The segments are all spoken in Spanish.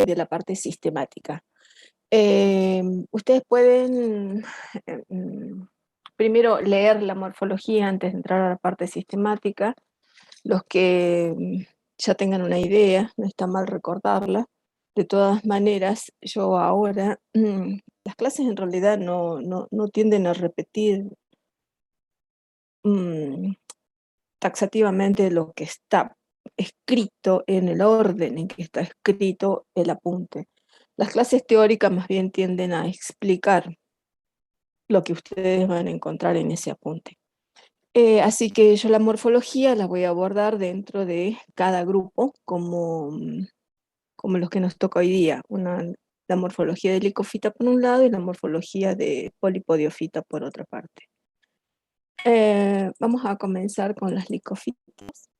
de la parte sistemática. Ustedes pueden primero leer la morfología antes de entrar a la parte sistemática. Los que ya tengan una idea, no está mal recordarla. De todas maneras, yo ahora, las clases en realidad no tienden a repetir mm, taxativamente lo que está escrito en el orden en que está escrito el apunte. Las clases teóricas más bien tienden a explicar lo que ustedes van a encontrar en ese apunte. Así que yo la morfología la voy a abordar dentro de cada grupo, como los que nos toca hoy día. La morfología de licofita por un lado y la morfología de polipodiofita por otra parte. Vamos a comenzar con las licofitas.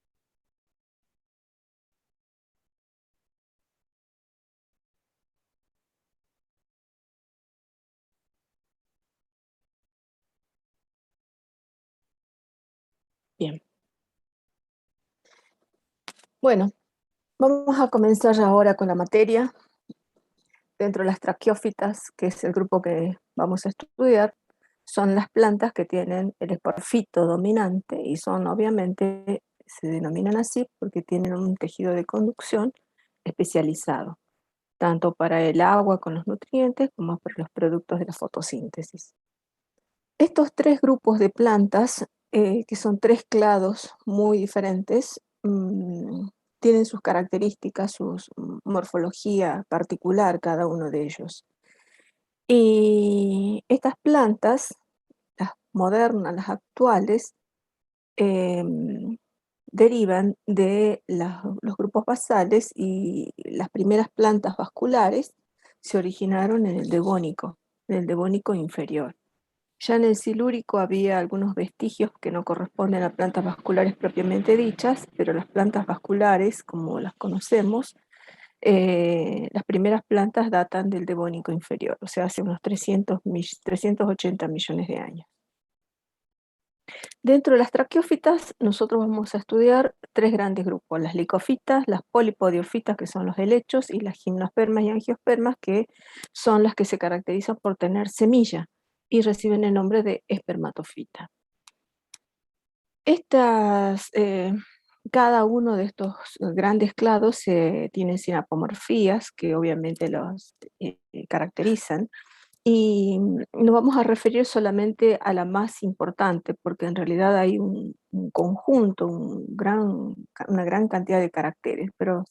Bien. Bueno, vamos a comenzar ahora con la materia. Dentro de las traqueófitas, que es el grupo que vamos a estudiar, son las plantas que tienen el esporfito dominante y son obviamente, se denominan así porque tienen un tejido de conducción especializado, tanto para el agua con los nutrientes como para los productos de la fotosíntesis. Estos tres grupos de plantas, que son tres clados muy diferentes, tienen sus características, su morfología particular cada uno de ellos. Y estas plantas, las modernas, las actuales, em, derivan de los grupos basales y las primeras plantas vasculares se originaron en el Devónico inferior. Ya en el Silúrico había algunos vestigios que no corresponden a plantas vasculares propiamente dichas, pero las plantas vasculares, como las conocemos, las primeras plantas datan del Devónico inferior, o sea, hace unos 380 millones de años. Dentro de las traqueófitas, nosotros vamos a estudiar tres grandes grupos: las licofitas, las polipodiofitas, que son los helechos, y las gimnospermas y angiospermas, que son las que se caracterizan por tener semilla y reciben el nombre de espermatofita. Estas, cada uno de estos grandes clados tiene sinapomorfías que obviamente los caracterizan, y nos vamos a referir solamente a la más importante, porque en realidad hay un conjunto, una gran cantidad de caracteres, pero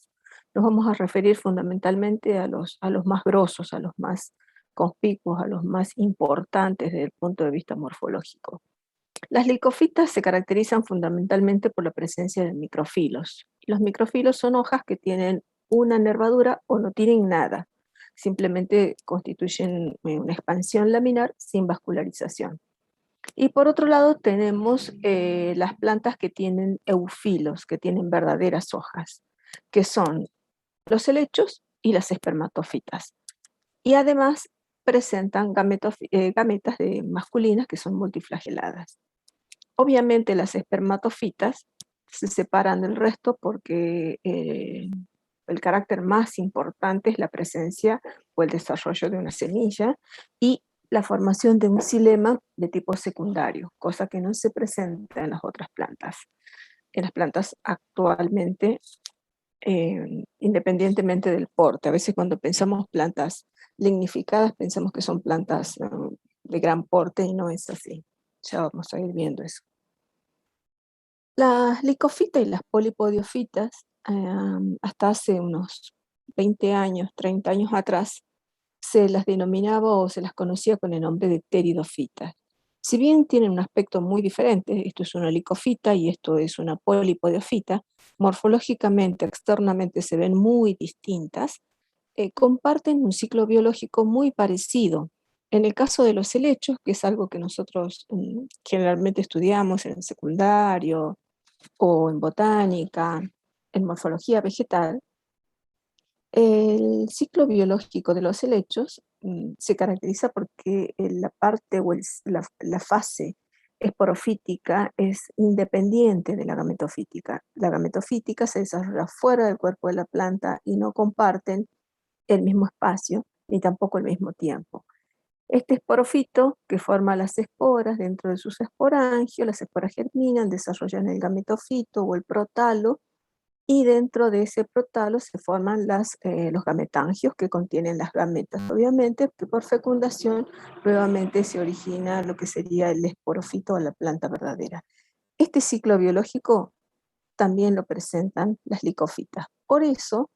nos vamos a referir fundamentalmente a los más grosos, a los más conspicuos, a los más importantes desde el punto de vista morfológico. Las licofitas se caracterizan fundamentalmente por la presencia de microfilos. Los microfilos son hojas que tienen una nervadura o no tienen nada, simplemente constituyen una expansión laminar sin vascularización. Y por otro lado tenemos las plantas que tienen eufilos, que tienen verdaderas hojas, que son los helechos y las espermatofitas. Y además presentan gametas masculinas que son multiflageladas. Obviamente las espermatofitas se separan del resto porque el carácter más importante es la presencia o el desarrollo de una semilla y la formación de un xilema de tipo secundario, cosa que no se presenta en las otras plantas. En las plantas actualmente, independientemente del porte, a veces cuando pensamos plantas lignificadas pensamos que son plantas de gran porte y no es así. Ya vamos a ir viendo eso. Las licofitas y las polipodiofitas, hasta hace unos 20 años, 30 años atrás, se las denominaba o se las conocía con el nombre de pteridofitas. Si bien tienen un aspecto muy diferente, esto es una licofita y esto es una polipodiofita, morfológicamente, externamente se ven muy distintas, comparten un ciclo biológico muy parecido. En el caso de los helechos, que es algo que nosotros generalmente estudiamos en el secundario, o en botánica, en morfología vegetal, el ciclo biológico de los helechos se caracteriza porque la parte o la fase esporofítica es independiente de la gametofítica. La gametofítica se desarrolla fuera del cuerpo de la planta y no comparten el mismo espacio, ni tampoco el mismo tiempo. Este esporofito que forma las esporas dentro de sus esporangios, las esporas germinan, desarrollan el gametofito o el protalo, y dentro de ese protalo se forman los gametangios que contienen las gametas. Obviamente, que por fecundación nuevamente se origina lo que sería el esporofito o la planta verdadera. Este ciclo biológico también lo presentan las licofitas. Por eso,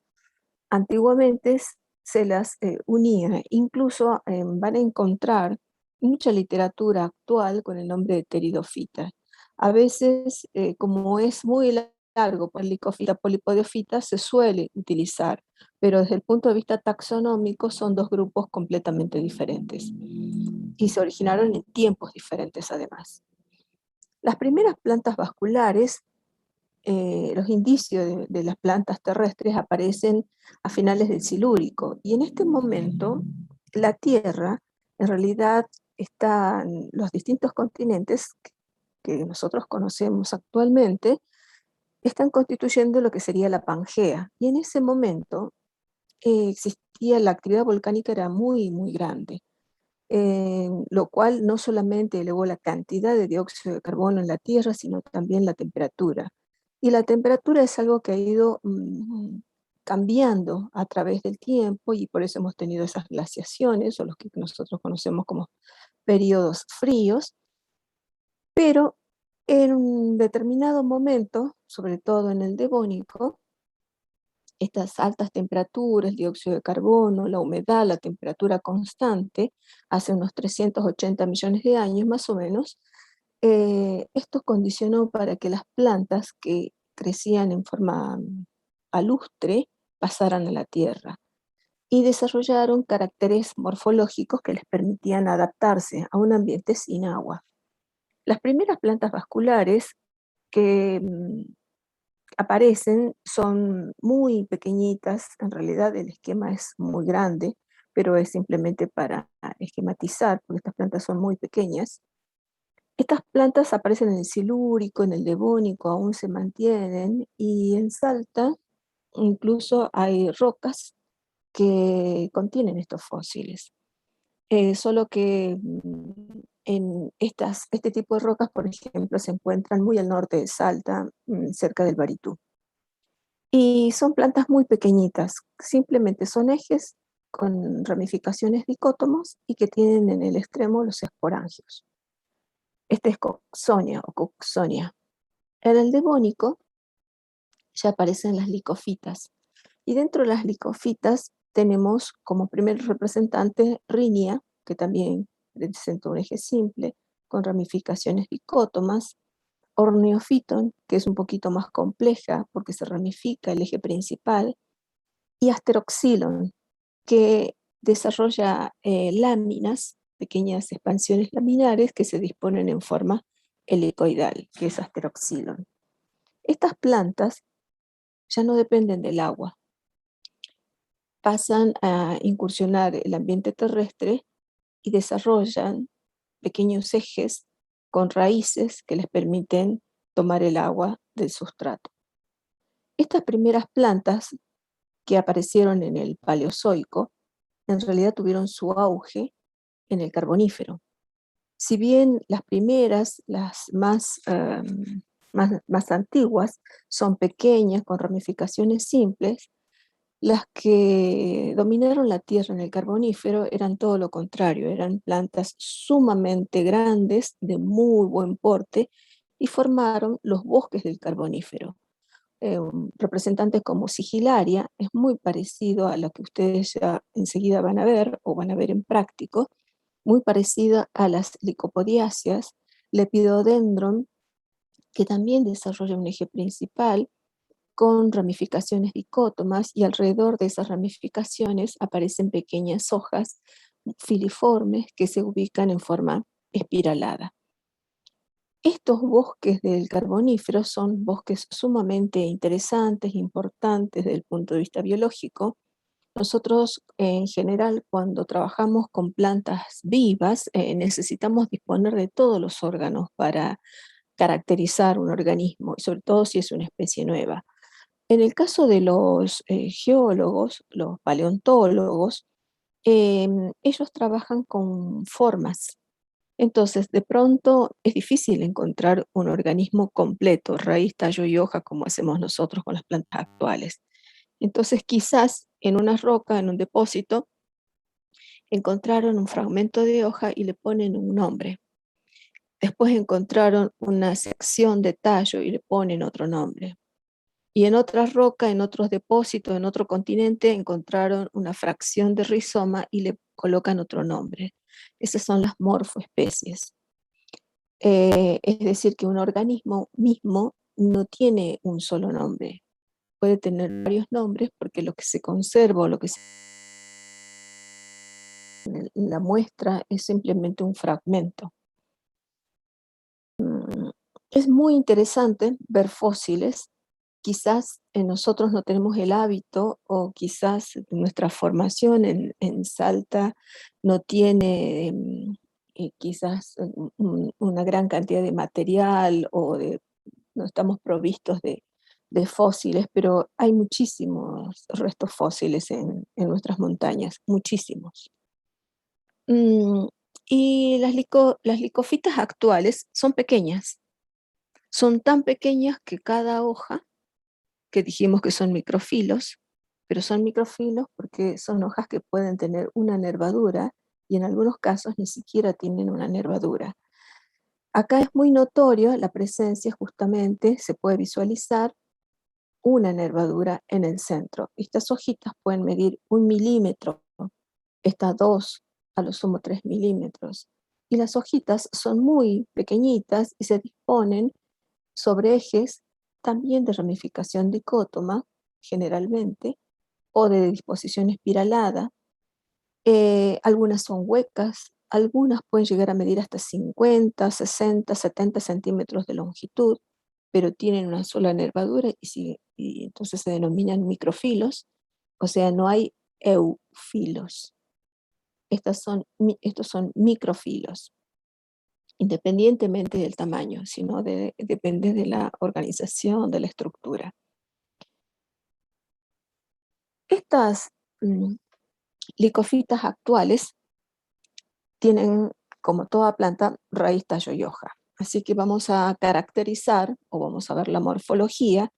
antiguamente se las unía. Incluso van a encontrar mucha literatura actual con el nombre de pteridofita. A veces, como es muy largo, por licofita, polipodiofita, se suele utilizar, pero desde el punto de vista taxonómico son dos grupos completamente diferentes y se originaron en tiempos diferentes además. Las primeras plantas vasculares, los indicios de las plantas terrestres aparecen a finales del Silúrico, y en este momento la Tierra, en realidad, están los distintos continentes que nosotros conocemos actualmente, están constituyendo lo que sería la Pangea, y en ese momento existía, la actividad volcánica era muy, muy grande, lo cual no solamente elevó la cantidad de dióxido de carbono en la Tierra, sino también la temperatura. Y la temperatura es algo que ha ido cambiando a través del tiempo, y por eso hemos tenido esas glaciaciones, o los que nosotros conocemos como periodos fríos, pero en un determinado momento, sobre todo en el Devónico, estas altas temperaturas, el dióxido de carbono, la humedad, la temperatura constante, hace unos 380 millones de años más o menos, esto condicionó para que las plantas que crecían en forma palustre pasaran a la tierra y desarrollaron caracteres morfológicos que les permitían adaptarse a un ambiente sin agua. Las primeras plantas vasculares que aparecen son muy pequeñitas, en realidad el esquema es muy grande, pero es simplemente para esquematizar, porque estas plantas son muy pequeñas. Estas plantas aparecen en el Silúrico, en el Devónico, aún se mantienen, y en Salta incluso hay rocas que contienen estos fósiles. Solo que en este tipo de rocas, por ejemplo, se encuentran muy al norte de Salta, cerca del Baritú. Y son plantas muy pequeñitas, simplemente son ejes con ramificaciones dicótomos y que tienen en el extremo los esporangios. Este es Cooksonia o Cooksonia. En el Devónico ya aparecen las licofitas, y dentro de las licofitas tenemos como primer representante Rhynia, que también presenta un eje simple con ramificaciones dicótomas, Orniofiton, que es un poquito más compleja porque se ramifica el eje principal, y Asteroxylon, que desarrolla láminas, pequeñas expansiones laminares que se disponen en forma helicoidal, que es Asteroxylon. Estas plantas ya no dependen del agua, pasan a incursionar el ambiente terrestre y desarrollan pequeños ejes con raíces que les permiten tomar el agua del sustrato. Estas primeras plantas que aparecieron en el Paleozoico en realidad tuvieron su auge en el Carbonífero. Si bien las primeras, las más antiguas, son pequeñas, con ramificaciones simples, las que dominaron la Tierra en el Carbonífero eran todo lo contrario, eran plantas sumamente grandes, de muy buen porte, y formaron los bosques del Carbonífero. Representantes como Sigilaria es muy parecido a lo que ustedes ya enseguida van a ver, o van a ver en práctico, muy parecida a las licopodiáceas, Lepidodendron, que también desarrolla un eje principal con ramificaciones dicótomas, y alrededor de esas ramificaciones aparecen pequeñas hojas filiformes que se ubican en forma espiralada. Estos bosques del Carbonífero son bosques sumamente interesantes, importantes desde el punto de vista biológico. Nosotros, en general, cuando trabajamos con plantas vivas, necesitamos disponer de todos los órganos para caracterizar un organismo, y sobre todo si es una especie nueva. En el caso de los geólogos, los paleontólogos, ellos trabajan con formas. Entonces, de pronto es difícil encontrar un organismo completo, raíz, tallo y hoja, como hacemos nosotros con las plantas actuales. Entonces, quizás en una roca, en un depósito, encontraron un fragmento de hoja y le ponen un nombre. Después encontraron una sección de tallo y le ponen otro nombre. Y en otra roca, en otros depósitos, en otro continente, encontraron una fracción de rizoma y le colocan otro nombre. Esas son las morfoespecies. Es decir, que un organismo mismo no tiene un solo nombre, puede tener varios nombres porque lo que se conserva o lo que se en la muestra es simplemente un fragmento. Es muy interesante ver fósiles. Quizás nosotros no tenemos el hábito o quizás nuestra formación en Salta no tiene quizás una gran cantidad de material o no estamos provistos de fósiles, pero hay muchísimos restos fósiles en nuestras montañas, muchísimos. Mm, y las licofitas actuales son pequeñas, son tan pequeñas que cada hoja, que dijimos que son microfilos, pero son microfilos porque son hojas que pueden tener una nervadura y en algunos casos ni siquiera tienen una nervadura. Acá es muy notorio la presencia, justamente se puede visualizar una nervadura en el centro. Estas hojitas pueden medir 1 milímetro, estas dos, a lo sumo 3 milímetros. Y las hojitas son muy pequeñitas y se disponen sobre ejes también de ramificación dicótoma, generalmente, o de disposición espiralada. Algunas son huecas, algunas pueden llegar a medir hasta 50, 60, 70 centímetros de longitud, pero tienen una sola nervadura y entonces se denominan microfilos, o sea, no hay eufilos. Estos son microfilos, independientemente del tamaño, sino depende de la organización, de la estructura. Estas licofitas actuales tienen, como toda planta, raíz, tallo y hoja. Así que vamos a caracterizar o vamos a ver la morfología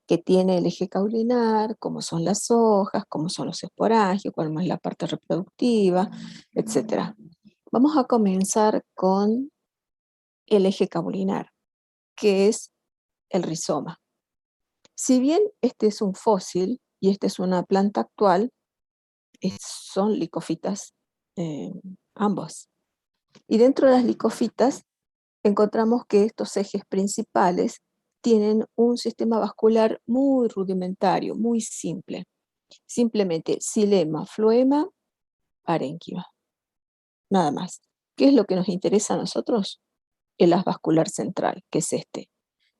que tiene el eje caulinar, cómo son las hojas, cómo son los esporangios, cuál es la parte reproductiva, etc. Vamos a comenzar con el eje caulinar, que es el rizoma. Si bien este es un fósil y esta es una planta actual, son licofitas ambos. Y dentro de las licofitas encontramos que estos ejes principales tienen un sistema vascular muy rudimentario, muy simple. Simplemente xilema, floema, parénquima. Nada más. ¿Qué es lo que nos interesa a nosotros? El haz vascular central, que es este.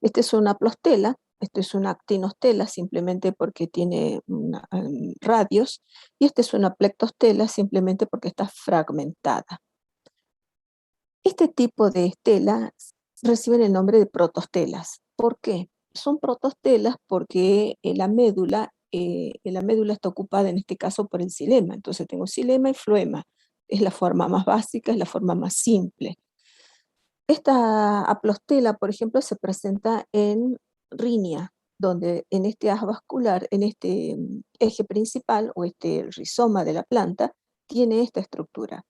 Este es una plostela, esto es una actinostela simplemente porque tiene radios, y este es una plectostela simplemente porque está fragmentada. Este tipo de estelas reciben el nombre de protostelas. ¿Por qué? Son protostelas porque la médula está ocupada en este caso por el xilema. Entonces tengo xilema y floema. Es la forma más básica, es la forma más simple. Esta aplostela, por ejemplo, se presenta en rinia, donde en este haz vascular, en este eje principal o este rizoma de la planta, tiene esta estructura.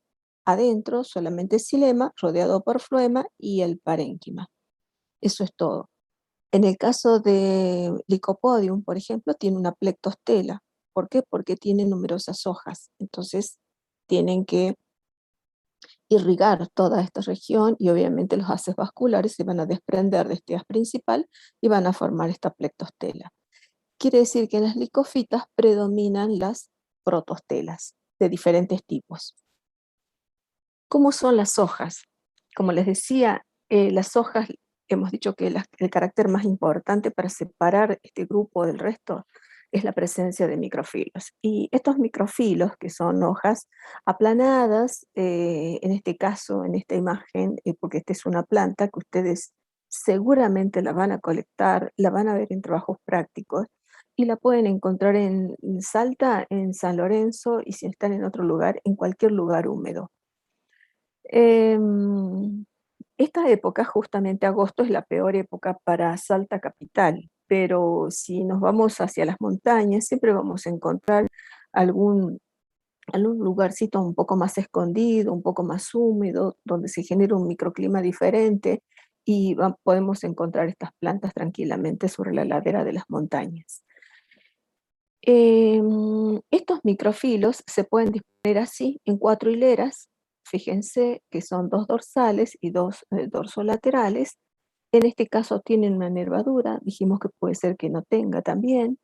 Adentro solamente xilema, rodeado por floema y el parénquima. Eso es todo. En el caso de Lycopodium, por ejemplo, tiene una plectostela. ¿Por qué? Porque tiene numerosas hojas. Entonces, tienen que irrigar toda esta región y obviamente los haces vasculares se van a desprender de este haz principal y van a formar esta plectostela. Quiere decir que en las licofitas predominan las protostelas de diferentes tipos. ¿Cómo son las hojas? Como les decía, las hojas, hemos dicho que el carácter más importante para separar este grupo del resto es la presencia de microfilos. Y estos microfilos, que son hojas aplanadas, en este caso, en esta imagen, porque esta es una planta que ustedes seguramente la van a colectar, la van a ver en trabajos prácticos, y la pueden encontrar en Salta, en San Lorenzo, y si están en otro lugar, en cualquier lugar húmedo. Em, Esta época, justamente agosto, es la peor época para Salta capital, pero si nos vamos hacia las montañas, siempre vamos a encontrar algún, algún lugarcito un poco más escondido, un poco más húmedo, donde se genera un microclima diferente y podemos encontrar estas plantas tranquilamente sobre la ladera de las montañas. Estos microfilos se pueden disponer así en 4 hileras. Fíjense que son 2 dorsales y 2 dorsolaterales. En este caso tienen una nervadura, dijimos que puede ser que no tenga también.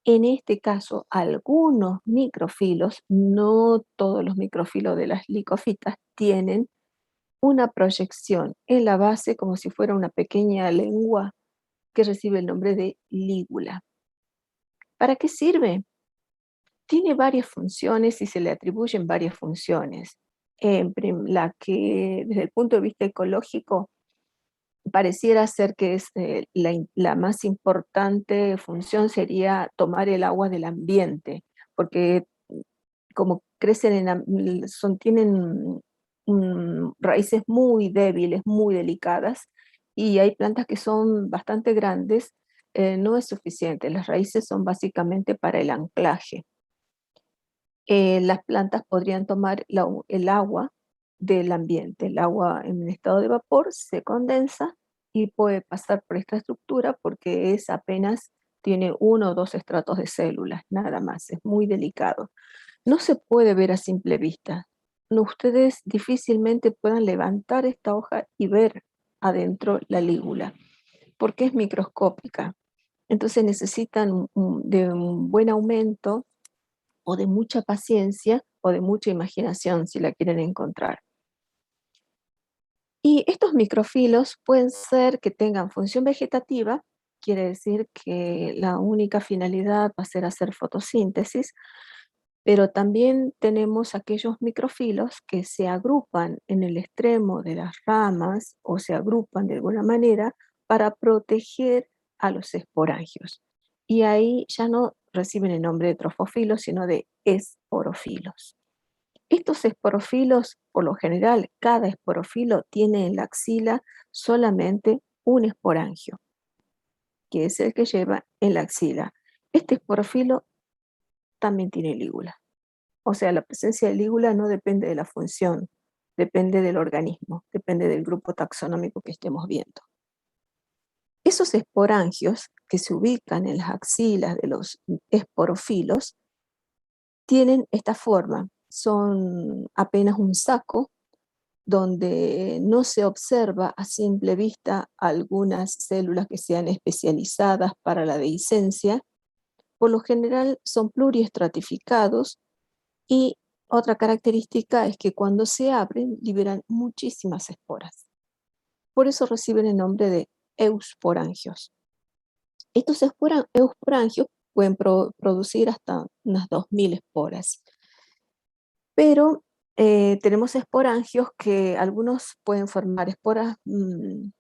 En este caso, algunos microfilos, no todos los microfilos de las licofitas, tienen una proyección en la base como si fuera una pequeña lengua que recibe el nombre de lígula. ¿Para qué sirve? Tiene varias funciones y se le atribuyen varias funciones. La que desde el punto de vista ecológico pareciera ser que es la más importante función sería tomar el agua del ambiente, porque como crecen tienen raíces muy débiles, muy delicadas, y hay plantas que son bastante grandes, no es suficiente. Las raíces son básicamente para el anclaje. Las plantas podrían tomar el agua del ambiente. El agua en estado de vapor se condensa y puede pasar por esta estructura porque tiene 1 o 2 estratos de células, nada más, es muy delicado. No se puede ver a simple vista. No, ustedes difícilmente puedan levantar esta hoja y ver adentro la lígula, porque es microscópica. Entonces necesitan de un buen aumento o de mucha paciencia o de mucha imaginación si la quieren encontrar. Y estos microfilos pueden ser que tengan función vegetativa, quiere decir que la única finalidad va a ser hacer fotosíntesis, pero también tenemos aquellos microfilos que se agrupan en el extremo de las ramas o se agrupan de alguna manera para proteger a los esporangios. Y ahí ya no reciben el nombre de trofofilos, sino de esporofilos. Estos esporofilos, por lo general, cada esporofilo tiene en la axila solamente un esporangio, que es el que lleva en la axila. Este esporofilo también tiene lígula. O sea, la presencia de lígula no depende de la función, depende del organismo, depende del grupo taxonómico que estemos viendo. Esos esporangios que se ubican en las axilas de los esporofilos tienen esta forma, son apenas un saco donde no se observa a simple vista algunas células que sean especializadas para la dehiscencia. Por lo general son pluriestratificados y otra característica es que cuando se abren liberan muchísimas esporas. Por eso reciben el nombre de eusporangios. Estos eusporangios pueden producir hasta unas 2000 esporas. Pero tenemos esporangios que algunos pueden formar esporas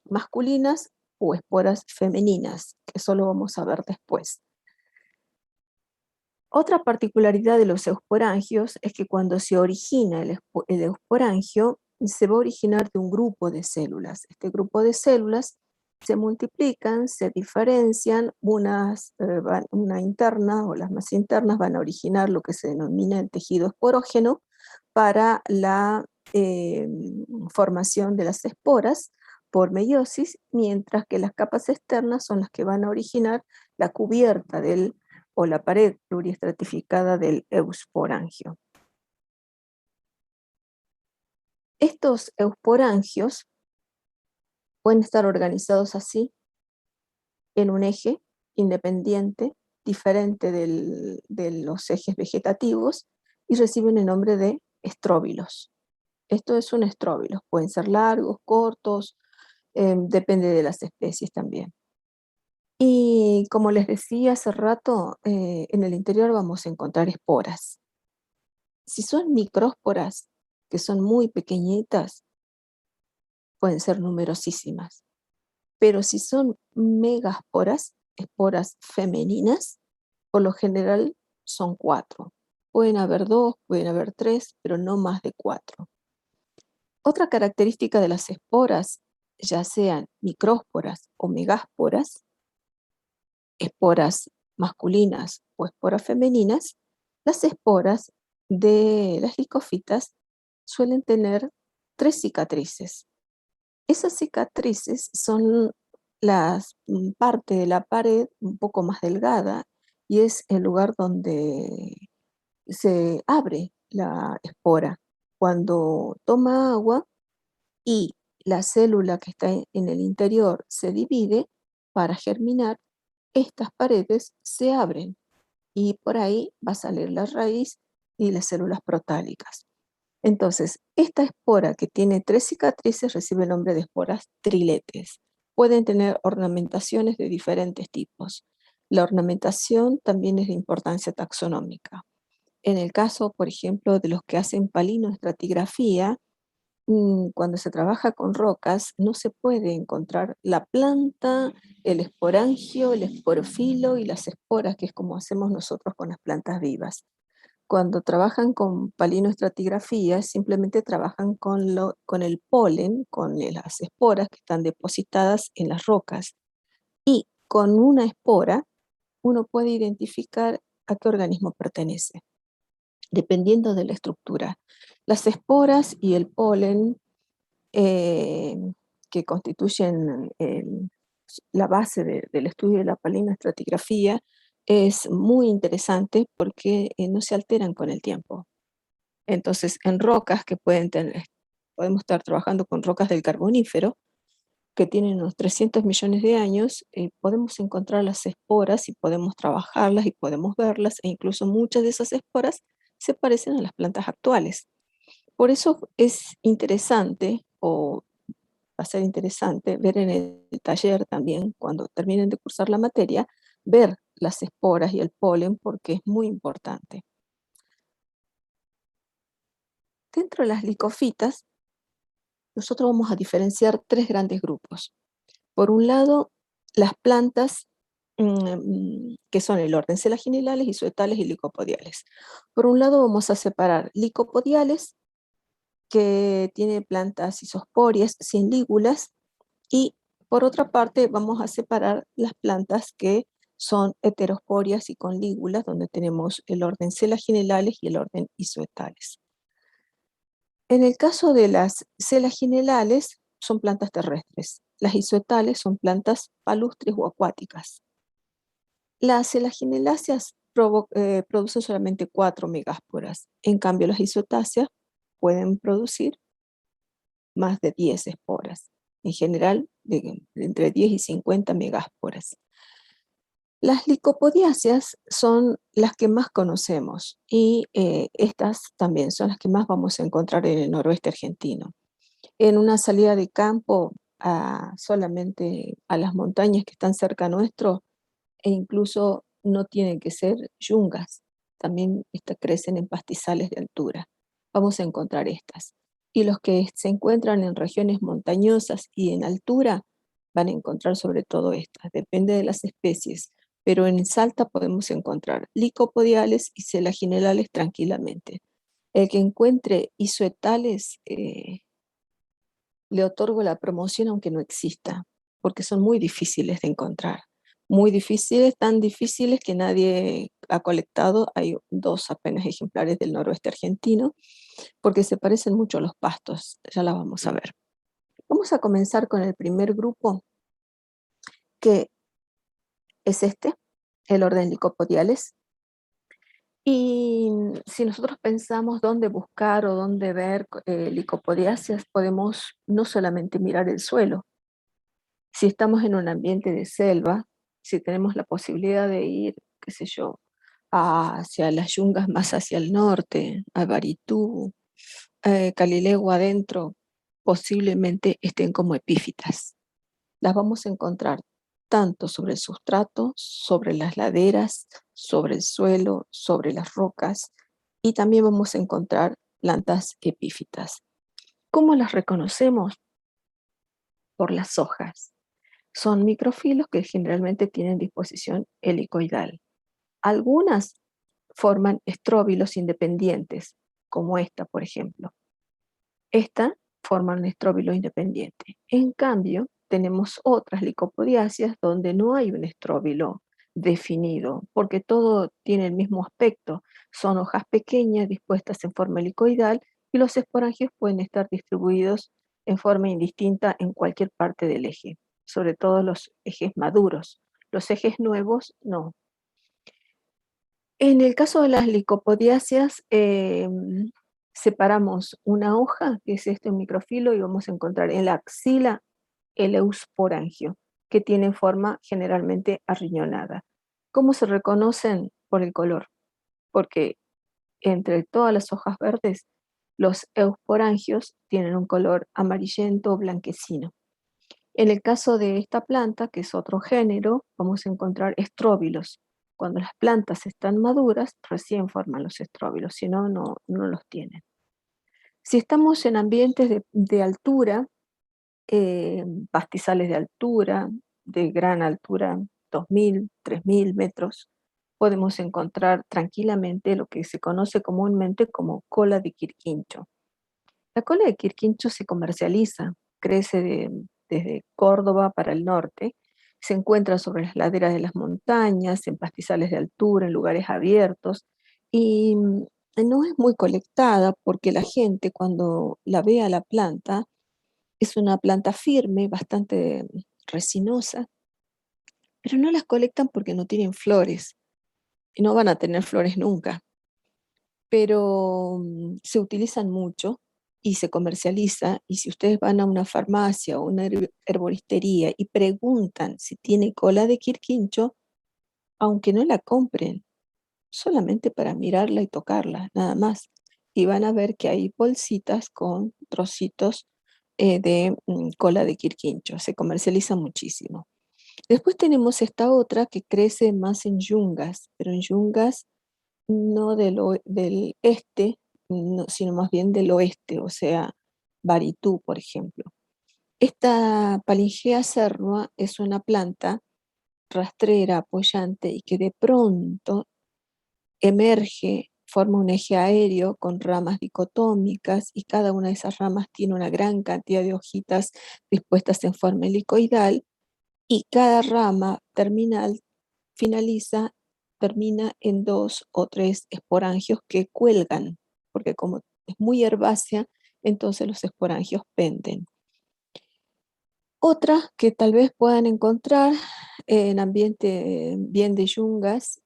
masculinas o esporas femeninas, que eso lo vamos a ver después. Otra particularidad de los eusporangios es que cuando se origina el eusporangio, se va a originar de un grupo de células. Este grupo de células se multiplican, se diferencian, una interna o las más internas van a originar lo que se denomina el tejido esporógeno para la formación de las esporas por meiosis, mientras que las capas externas son las que van a originar la cubierta o la pared pluriestratificada del eusporangio. Estos eusporangios pueden estar organizados así, en un eje independiente, diferente de los ejes vegetativos, y reciben el nombre de estróbilos. Esto es un estróbilo, pueden ser largos, cortos, depende de las especies también. Y como les decía hace rato, en el interior vamos a encontrar esporas. Si son micrósporas, que son muy pequeñitas, pueden ser numerosísimas. Pero si son megasporas, esporas femeninas, Por lo general son 4. Pueden haber 2, pueden haber 3, pero no más de 4. Otra característica de las esporas, ya sean micrósporas o megásporas, esporas masculinas o esporas femeninas, las esporas de las licofitas suelen tener 3 cicatrices. Esas cicatrices son parte de la pared un poco más delgada y es el lugar donde se abre la espora. Cuando toma agua y la célula que está en el interior se divide para germinar, estas paredes se abren y por ahí va a salir la raíz y las células protálicas. Entonces, esta espora que tiene 3 cicatrices recibe el nombre de esporas triletes. Pueden tener ornamentaciones de diferentes tipos. La ornamentación también es de importancia taxonómica. En el caso, por ejemplo, de los que hacen palinoestratigrafía, cuando se trabaja con rocas, no se puede encontrar la planta, el esporangio, el esporofilo y las esporas, que es como hacemos nosotros con las plantas vivas. Cuando trabajan con palinoestratigrafía, simplemente trabajan con el polen, con las esporas que están depositadas en las rocas. Y con una espora, uno puede identificar a qué organismo pertenece, dependiendo de la estructura. Las esporas y el polen eh, que constituyen la base del estudio de la palinoestratigrafía es muy interesante porque no se alteran con el tiempo. Entonces, en rocas que podemos estar trabajando con rocas del Carbonífero, que tienen unos 300 millones de años, podemos encontrar las esporas y podemos trabajarlas y podemos verlas, e incluso muchas de esas esporas se parecen a las plantas actuales. Por eso es interesante, o va a ser interesante, ver en el taller también, cuando terminen de cursar la materia, ver las esporas y el polen, porque es muy importante. Dentro de las licofitas, nosotros vamos a diferenciar 3 grandes grupos. Por un lado, las plantas que son el orden selaginelales, isoetales y licopodiales. Por un lado vamos a separar licopodiales, que tiene plantas isosporias sin lígulas, y por otra parte vamos a separar las plantas que son heterosporias y con lígulas, donde tenemos el orden selaginelales y el orden isoetales. En el caso de las selaginelales, son plantas terrestres. Las isoetales son plantas palustres o acuáticas. Las selagineláceas producen solamente 4 megásporas. En cambio, las isotáceas pueden producir más de 10 esporas. En general, entre 10 y 50 megásporas. Las licopodiáceas son las que más conocemos y estas también son las que más vamos a encontrar en el noroeste argentino. En una salida de campo solamente a las montañas que están cerca nuestro, e incluso no tienen que ser yungas, también crecen en pastizales de altura. Vamos a encontrar estas. Y los que se encuentran en regiones montañosas y en altura van a encontrar sobre todo estas, depende de las especies, pero en Salta podemos encontrar licopodiales y selaginelales tranquilamente. El que encuentre isoetales, le otorgo la promoción aunque no exista, porque son muy difíciles de encontrar. Muy difíciles, tan difíciles que nadie ha colectado. Hay 2 apenas ejemplares del noroeste argentino, porque se parecen mucho a los pastos. Ya la vamos a ver. Vamos a comenzar con el primer grupo, que es el orden Licopodiales. Y si nosotros pensamos dónde buscar o dónde ver licopodiáceas, podemos no solamente mirar el suelo. Si estamos en un ambiente de selva, si tenemos la posibilidad de ir, qué sé yo, hacia las yungas más hacia el norte, a Baritú, Calilegu adentro, posiblemente estén como epífitas. Las vamos a encontrar tanto sobre el sustrato, sobre las laderas, sobre el suelo, sobre las rocas, y también vamos a encontrar plantas epífitas. ¿Cómo las reconocemos? Por las hojas. Son microfilos que generalmente tienen disposición helicoidal. Algunas forman estróbilos independientes, como esta, por ejemplo. Esta forma un estróbilo independiente. En cambio, tenemos otras licopodiáceas donde no hay un estróbilo definido, porque todo tiene el mismo aspecto. Son hojas pequeñas dispuestas en forma helicoidal y los esporangios pueden estar distribuidos en forma indistinta en cualquier parte del eje, sobre todo los ejes maduros. Los ejes nuevos no. En el caso de las licopodiáceas, separamos una hoja, que es este microfilo, y vamos a encontrar en la axila el eusporangio, que tiene forma generalmente arriñonada. ¿Cómo se reconocen? Por el color, porque entre todas las hojas verdes, los eusporangios tienen un color amarillento o blanquecino. En el caso de esta planta, que es otro género, vamos a encontrar estróbilos. Cuando las plantas están maduras, recién forman los estróbilos, si no, no los tienen. Si estamos en ambientes de altura, pastizales de altura, de gran altura, 2000, 3000 metros, podemos encontrar tranquilamente lo que se conoce comúnmente como cola de quirquincho. La cola de quirquincho se comercializa, crece desde Córdoba para el norte, se encuentra sobre las laderas de las montañas, en pastizales de altura, en lugares abiertos, y no es muy colectada porque la gente cuando la ve a la planta, es una planta firme, bastante resinosa, pero no las colectan porque no tienen flores, y no van a tener flores nunca, pero se utilizan mucho y se comercializa, y si ustedes van a una farmacia o una herboristería y preguntan si tiene cola de quirquincho, aunque no la compren, solamente para mirarla y tocarla, nada más, y van a ver que hay bolsitas con trocitos de cola de quirquincho, se comercializa muchísimo. Después tenemos esta otra que crece más en yungas, pero en yungas no del este, sino más bien del oeste, o sea, Baritú, por ejemplo. Esta Palingea cernua es una planta rastrera, apoyante, y que de pronto emerge, forma un eje aéreo con ramas dicotómicas, y cada una de esas ramas tiene una gran cantidad de hojitas dispuestas en forma helicoidal, y cada rama terminal finaliza, termina en 2 o 3 esporangios que cuelgan, porque como es muy herbácea, entonces los esporangios penden. Otra que tal vez puedan encontrar en ambiente bien de yungas,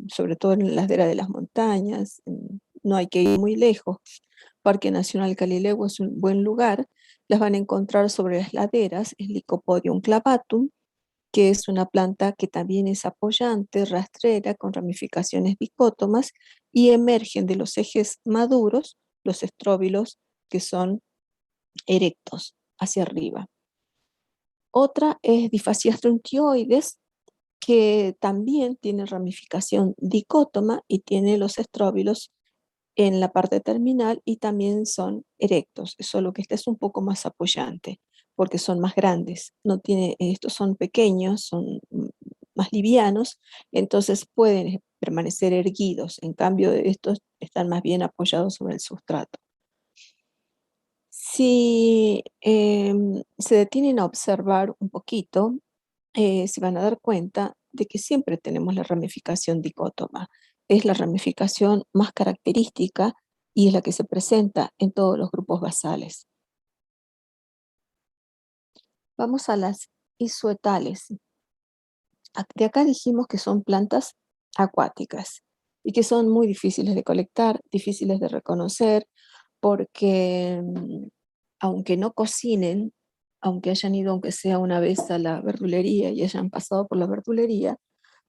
sobre todo en las laderas de las montañas, no hay que ir muy lejos. Parque Nacional Calilehue es un buen lugar, las van a encontrar sobre las laderas, es Lycopodium clavatum, que es una planta que también es apoyante, rastrera, con ramificaciones dicótomas, y emergen de los ejes maduros los estróbilos que son erectos hacia arriba. Otra es Diphasia strongyloides, que también tiene ramificación dicótoma y tiene los estróbilos en la parte terminal y también son erectos, solo que este es un poco más apoyante porque son más grandes. No tiene, estos son pequeños, son más livianos, entonces pueden permanecer erguidos. En cambio, estos están más bien apoyados sobre el sustrato. Si se detienen a observar un poquito, se van a dar cuenta de que siempre tenemos la ramificación dicótoma. Es la ramificación más característica y es la que se presenta en todos los grupos basales. Vamos a las isoetales. De acá dijimos que son plantas acuáticas y que son muy difíciles de colectar, difíciles de reconocer, porque aunque no cocinen, aunque hayan ido aunque sea una vez a la verdulería y hayan pasado por la verdulería,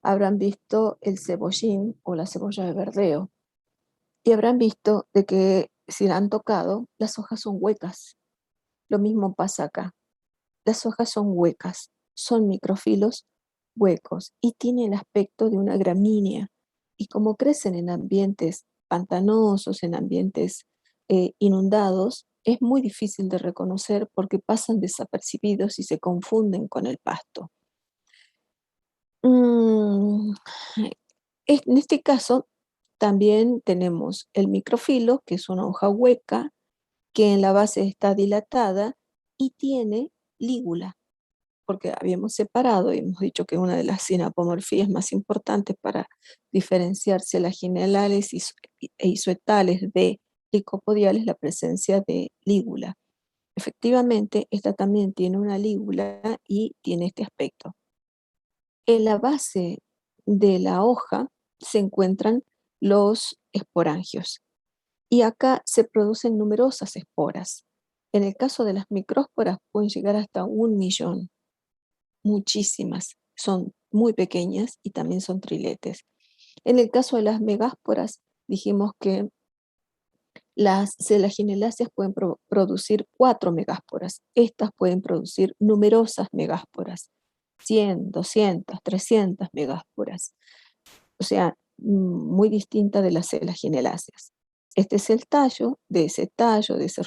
habrán visto el cebollín o la cebolla de verdeo y habrán visto de que si la han tocado, las hojas son huecas. Lo mismo pasa acá. Las hojas son huecas, son microfilos huecos y tienen el aspecto de una gramínea. Y como crecen en ambientes pantanosos, en ambientes inundados, es muy difícil de reconocer porque pasan desapercibidos y se confunden con el pasto. En este caso, también tenemos el microfilo, que es una hoja hueca, que en la base está dilatada y tiene lígula, porque habíamos separado y hemos dicho que una de las sinapomorfías más importantes para diferenciar selaginelales e isoetales de licopodiales es la presencia de lígula. Efectivamente, esta también tiene una lígula y tiene este aspecto. En la base de la hoja se encuentran los esporangios y acá se producen numerosas esporas. En el caso de las micrósporas pueden llegar hasta 1.000.000, muchísimas, son muy pequeñas y también son triletes. En el caso de las megásporas, dijimos que las selagineláceas pueden producir 4 megásporas. Estas pueden producir numerosas megásporas, 100, 200, 300 megásporas. O sea, muy distinta de las selagineláceas. Este es el tallo, de ese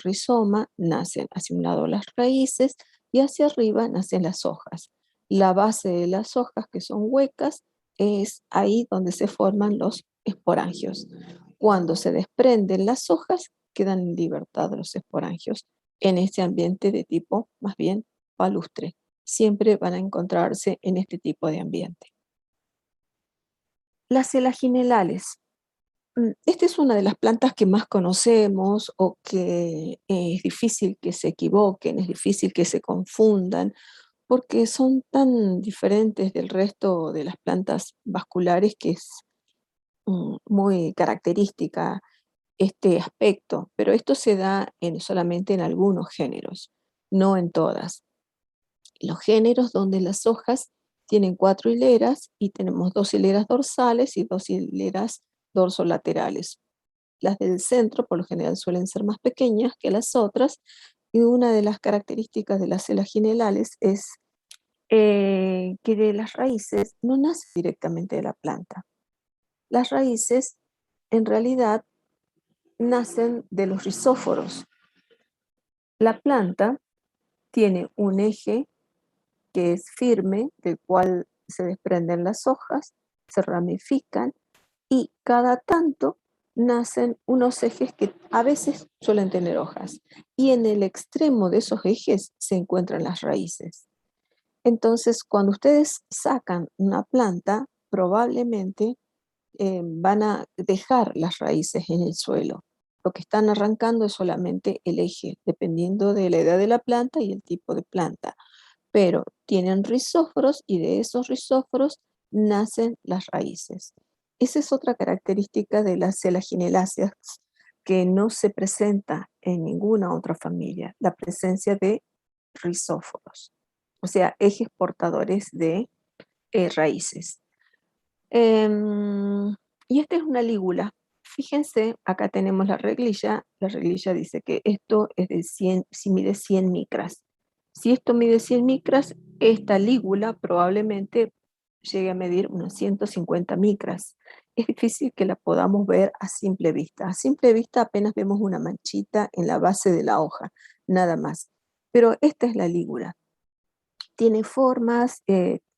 rizoma, nacen hacia un lado las raíces y hacia arriba nacen las hojas. La base de las hojas, que son huecas, es ahí donde se forman los esporangios. Cuando se desprenden las hojas, quedan en libertad los esporangios en este ambiente de tipo más bien palustre. Siempre van a encontrarse en este tipo de ambiente. Las selaginelales. Esta es una de las plantas que más conocemos o que es difícil que se equivoquen, es difícil que se confundan, porque son tan diferentes del resto de las plantas vasculares que es muy característica este aspecto, pero esto se da solamente en algunos géneros, no en todas. Los géneros donde las hojas tienen 4 hileras y tenemos 2 hileras dorsales y 2 hileras dorsolaterales. Las del centro por lo general suelen ser más pequeñas que las otras y una de las características de las selaginelales es que de las raíces no nace directamente de la planta. Las raíces en realidad nacen de los rizóforos. La planta tiene un eje que es firme, del cual se desprenden las hojas, se ramifican y cada tanto nacen unos ejes que a veces suelen tener hojas y en el extremo de esos ejes se encuentran las raíces. Entonces, cuando ustedes sacan una planta, probablemente van a dejar las raíces en el suelo. Lo que están arrancando es solamente el eje, dependiendo de la edad de la planta y el tipo de planta. Pero tienen rizóforos y de esos rizóforos nacen las raíces. Esa es otra característica de las selagineláceas que no se presenta en ninguna otra familia, la presencia de rizóforos, o sea, ejes portadores de raíces. Em, y esta es una lígula. Fíjense, acá tenemos la reglilla dice que esto es de 100, si mide 100 micras. Si esto mide 100 micras, esta lígula probablemente llegue a medir unos 150 micras. Es difícil que la podamos ver a simple vista. A simple vista apenas vemos una manchita en la base de la hoja, nada más. Pero esta es la lígula. Tiene formas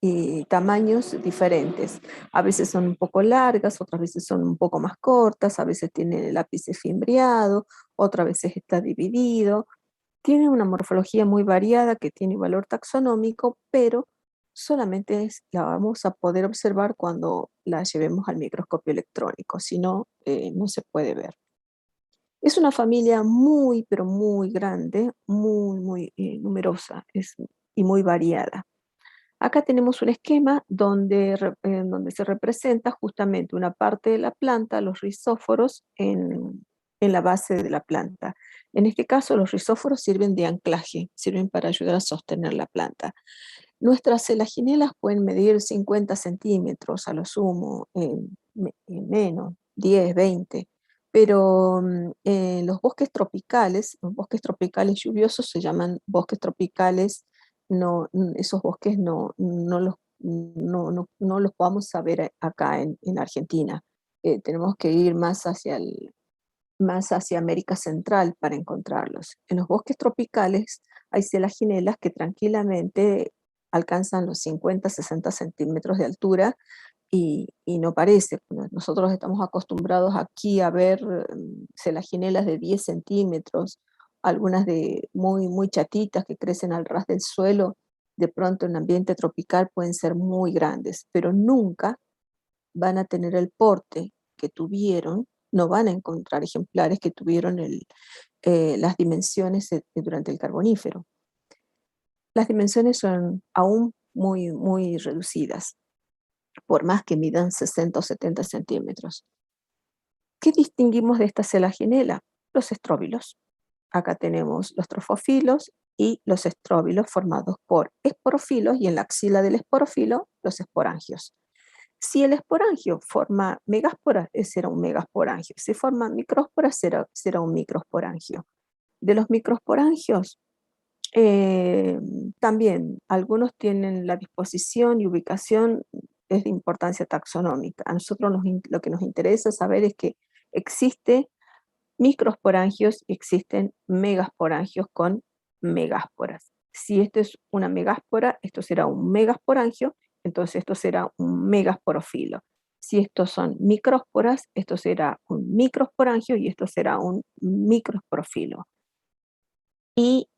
y tamaños diferentes. A veces son un poco largas, otras veces son un poco más cortas, a veces tiene el ápice fimbriado, otras veces está dividido. Tiene una morfología muy variada que tiene valor taxonómico, pero solamente la vamos a poder observar cuando la llevemos al microscopio electrónico, si no, no se puede ver. Es una familia muy, pero muy grande, muy numerosa y muy variada. Acá tenemos un esquema donde se representa justamente una parte de la planta, los rizóforos, en la base de la planta. En este caso, los rizóforos sirven de anclaje, sirven para ayudar a sostener la planta. Nuestras selaginelas pueden medir 50 centímetros a lo sumo, en menos, 10, 20, pero en los bosques tropicales lluviosos se llaman bosques tropicales, no, esos bosques no los podemos saber acá en Argentina. Tenemos que ir más hacia América Central para encontrarlos. En los bosques tropicales hay selaginelas que tranquilamente alcanzan los 50, 60 centímetros de altura y no parece. Nosotros estamos acostumbrados aquí a ver celaginelas de 10 centímetros, algunas de muy chatitas que crecen al ras del suelo, de pronto en ambiente tropical pueden ser muy grandes, pero nunca van a tener el porte que tuvieron, no van a encontrar ejemplares que tuvieron las dimensiones durante el Carbonífero. Las dimensiones son aún muy reducidas, por más que midan 60 o 70 centímetros. ¿Qué distinguimos de esta celaginela? Los estróbilos. Acá tenemos los trofofilos y los estróbilos formados por esporofilos y en la axila del esporofilo los esporangios. Si el esporangio forma megáspora, será un megasporangio. Si forma micróspora, será un microsporangio. De los microsporangios, también algunos tienen la disposición y ubicación es de importancia taxonómica. A nosotros lo que nos interesa saber es que existe microsporangios y existen megasporangios con megásporas. Si esto es una megáspora, esto será un megasporangio, entonces esto será un megasporofilo. Si estos son micrósporas, esto será un microsporangio y esto será un microsporofilo. Y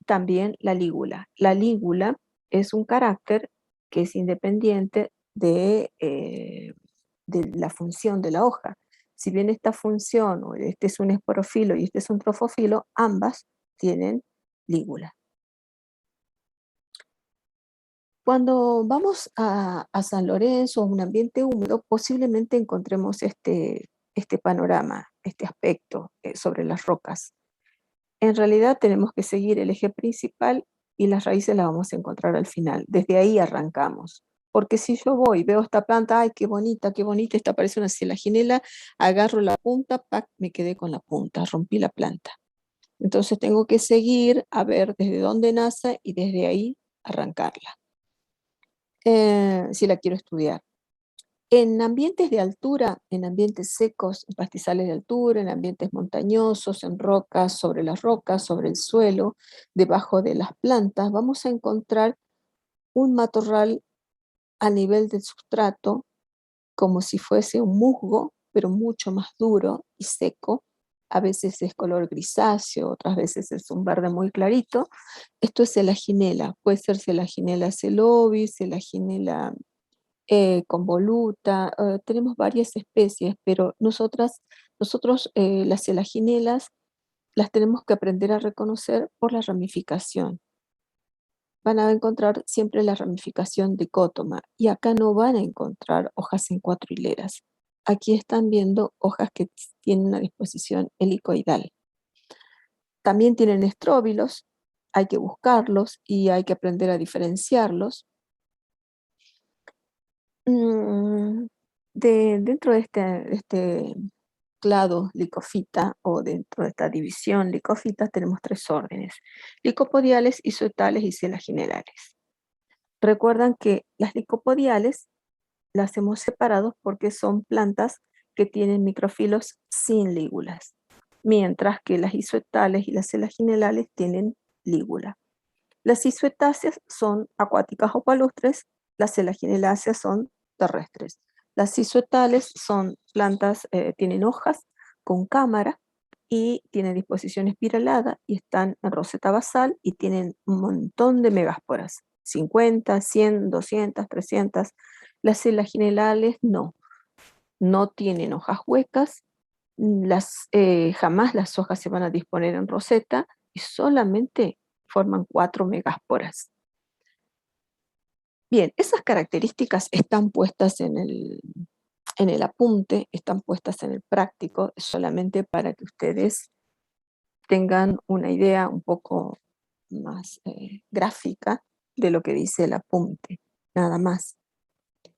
también la lígula. La lígula es un carácter que es independiente de la función de la hoja. Si bien esta función, o este es un esporofilo y este es un trofofilo, ambas tienen lígula. Cuando vamos a San Lorenzo, a un ambiente húmedo, posiblemente encontremos este panorama, este aspecto sobre las rocas. En realidad tenemos que seguir el eje principal y las raíces las vamos a encontrar al final. Desde ahí arrancamos. Porque si yo voy, veo esta planta, ay, qué bonita, esta parece una celaginela, agarro la punta, ¡pac!, me quedé con la punta, rompí la planta. Entonces tengo que seguir a ver desde dónde nace y desde ahí arrancarla, si la quiero estudiar. En ambientes de altura, en ambientes secos, en pastizales de altura, en ambientes montañosos, en rocas, sobre el suelo, debajo de las plantas, vamos a encontrar un matorral a nivel del sustrato, como si fuese un musgo, pero mucho más duro y seco. A veces es color grisáceo, otras veces es un verde muy clarito. Esto es celaginela, puede ser celaginela celovis, celaginela convoluta, tenemos varias especies, pero nosotros las celaginelas las tenemos que aprender a reconocer por la ramificación. Van a encontrar siempre la ramificación dicótoma y acá no van a encontrar hojas en 4 hileras. Aquí están viendo hojas que tienen una disposición helicoidal. También tienen estróbilos, hay que buscarlos y hay que aprender a diferenciarlos. Mm, dentro de este clado licofita o dentro de esta división licofita tenemos 3 órdenes: licopodiales, isoetales y celaginelales. Recuerdan que las licopodiales las hemos separado porque son plantas que tienen microfilos sin lígulas, mientras que las isoetales y las celaginelales tienen lígula. Las isoetáceas son acuáticas o palustres, las celagineláceas son terrestres. Las isoetales son plantas, tienen hojas con cámara y tienen disposición espiralada y están en roseta basal y tienen un montón de megásporas, 50, 100, 200, 300. Las celaginelales no tienen hojas huecas, jamás las hojas se van a disponer en roseta y solamente forman 4 megásporas. Bien, esas características están puestas en el apunte, están puestas en el práctico, solamente para que ustedes tengan una idea un poco más gráfica de lo que dice el apunte, nada más.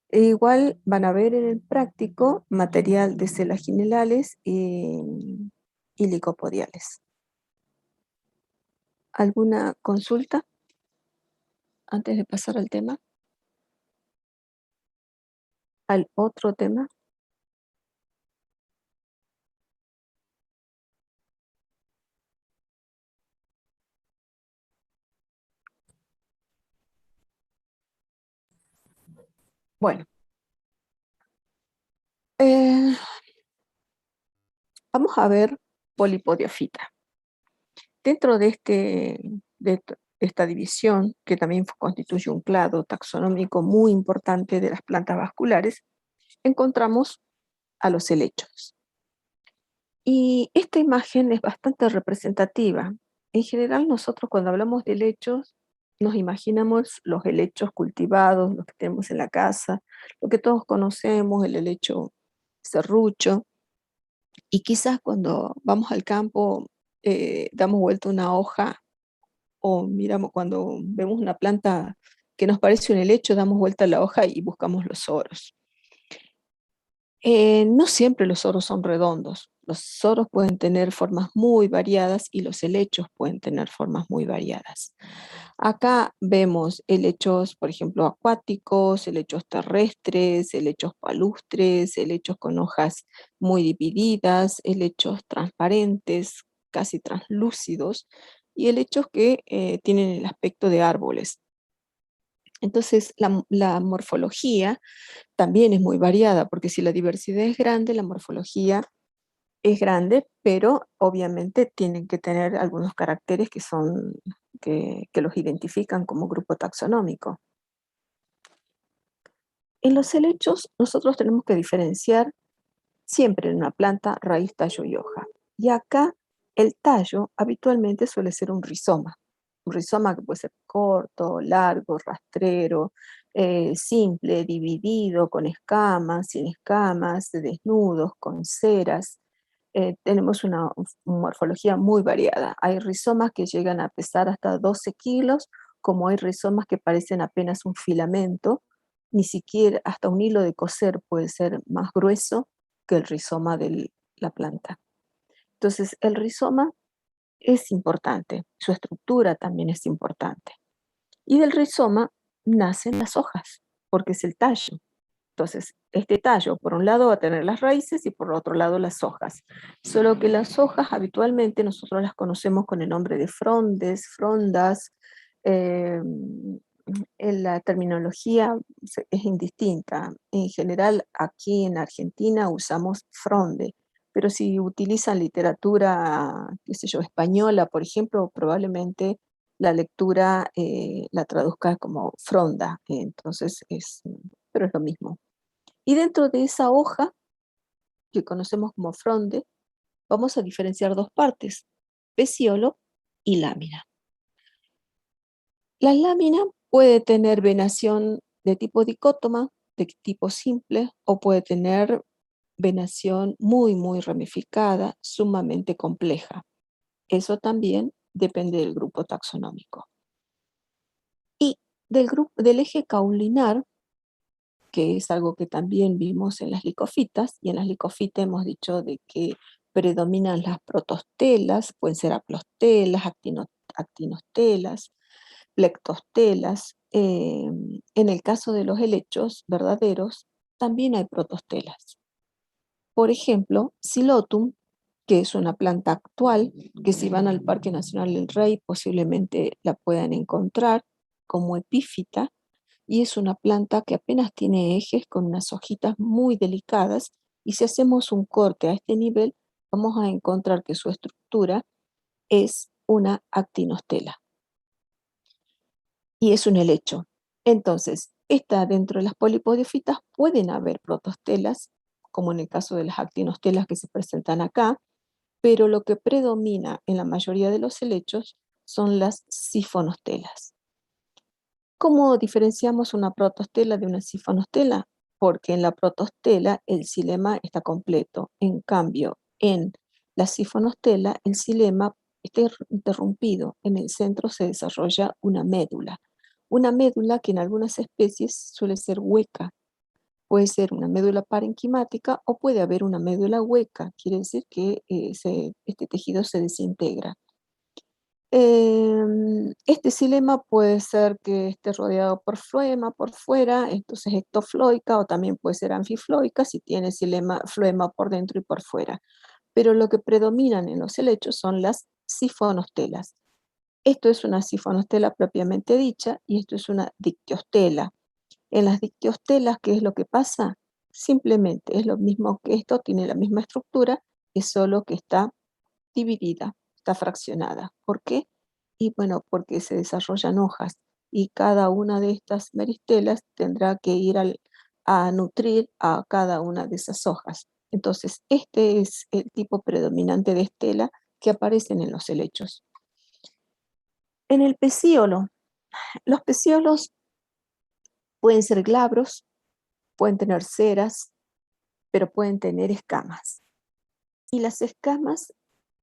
E igual van a ver en el práctico material de celaginelales y licopodiales. ¿Alguna consulta antes de pasar al tema? ¿Al otro tema? Bueno, eh, vamos a ver polipodiofita. Dentro de esta división, que también constituye un clado taxonómico muy importante de las plantas vasculares, encontramos a los helechos. Y esta imagen es bastante representativa. En general, nosotros cuando hablamos de helechos, nos imaginamos los helechos cultivados, los que tenemos en la casa, lo que todos conocemos, el helecho serrucho, y quizás cuando vamos al campo damos vuelta una hoja o miramos cuando vemos una planta que nos parece un helecho, damos vuelta la hoja y buscamos los soros. No siempre los soros son redondos. Los soros pueden tener formas muy variadas y los helechos pueden tener formas muy variadas. Acá vemos helechos, por ejemplo, acuáticos, helechos terrestres, helechos palustres, helechos con hojas muy divididas, helechos transparentes, casi translúcidos, y helechos que tienen el aspecto de árboles. Entonces, la morfología también es muy variada, porque si la diversidad es grande, la morfología es grande, pero obviamente tienen que tener algunos caracteres que los identifican como grupo taxonómico. En los helechos, nosotros tenemos que diferenciar siempre en una planta raíz, tallo y hoja. Y acá el tallo habitualmente suele ser un rizoma que puede ser corto, largo, rastrero, simple, dividido, con escamas, sin escamas, desnudos, con ceras. Tenemos una morfología muy variada. Hay rizomas que llegan a pesar hasta 12 kilos, como hay rizomas que parecen apenas un filamento, ni siquiera hasta un hilo de coser puede ser más grueso que el rizoma de la planta. Entonces, el rizoma es importante, su estructura también es importante. Y del rizoma nacen las hojas, porque es el tallo. Entonces, este tallo, por un lado, va a tener las raíces y por otro lado las hojas. Solo que las hojas habitualmente nosotros las conocemos con el nombre de frondes, frondas. eh, en la terminología es indistinta. En general, aquí en Argentina usamos fronde, pero si utilizan literatura, qué sé yo, española, por ejemplo, probablemente la lectura la traduzca como fronda. Entonces, pero es lo mismo. Y dentro de esa hoja, que conocemos como fronde, vamos a diferenciar dos partes, peciolo y lámina. La lámina puede tener venación de tipo dicótoma, de tipo simple, o puede tener venación muy, muy ramificada, sumamente compleja. Eso también depende del grupo taxonómico. Y del eje caulinar, que es algo que también vimos en las licofitas, y en las licofitas hemos dicho de que predominan las protostelas, pueden ser aplostelas, actinostelas, plectostelas. En el caso de los helechos verdaderos, también hay protostelas. Por ejemplo, Silotum, que es una planta actual, que si van al Parque Nacional del Rey posiblemente la puedan encontrar como epífita, y es una planta que apenas tiene ejes con unas hojitas muy delicadas, y si hacemos un corte a este nivel, vamos a encontrar que su estructura es una actinostela y es un helecho. Entonces, dentro de las polipodiofitas pueden haber protostelas, como en el caso de las actinostelas que se presentan acá, pero lo que predomina en la mayoría de los helechos son las sifonostelas. ¿Cómo diferenciamos una protostela de una sifonostela? Porque en la protostela el xilema está completo. En cambio, en la sifonostela el xilema está interrumpido. En el centro se desarrolla una médula. Una médula que en algunas especies suele ser hueca. Puede ser una médula parenquimática o puede haber una médula hueca. Quiere decir que este tejido se desintegra. Este xilema puede ser que esté rodeado por floema por fuera, entonces ectofloica, o también puede ser anfifloica si tiene floema por dentro y por fuera. Pero lo que predominan en los helechos son las sifonostelas. Esto es una sifonostela propiamente dicha y esto es una dictiostela. En las dictiostelas, ¿qué es lo que pasa? Simplemente es lo mismo que esto, tiene la misma estructura, es solo que está dividida, está fraccionada. ¿Por qué? Y bueno, porque se desarrollan hojas y cada una de estas meristelas tendrá que ir a nutrir a cada una de esas hojas. Entonces, este es el tipo predominante de estela que aparecen en los helechos. En el pecíolo, los pecíolos pueden ser glabros, pueden tener ceras, pero pueden tener escamas. Y las escamas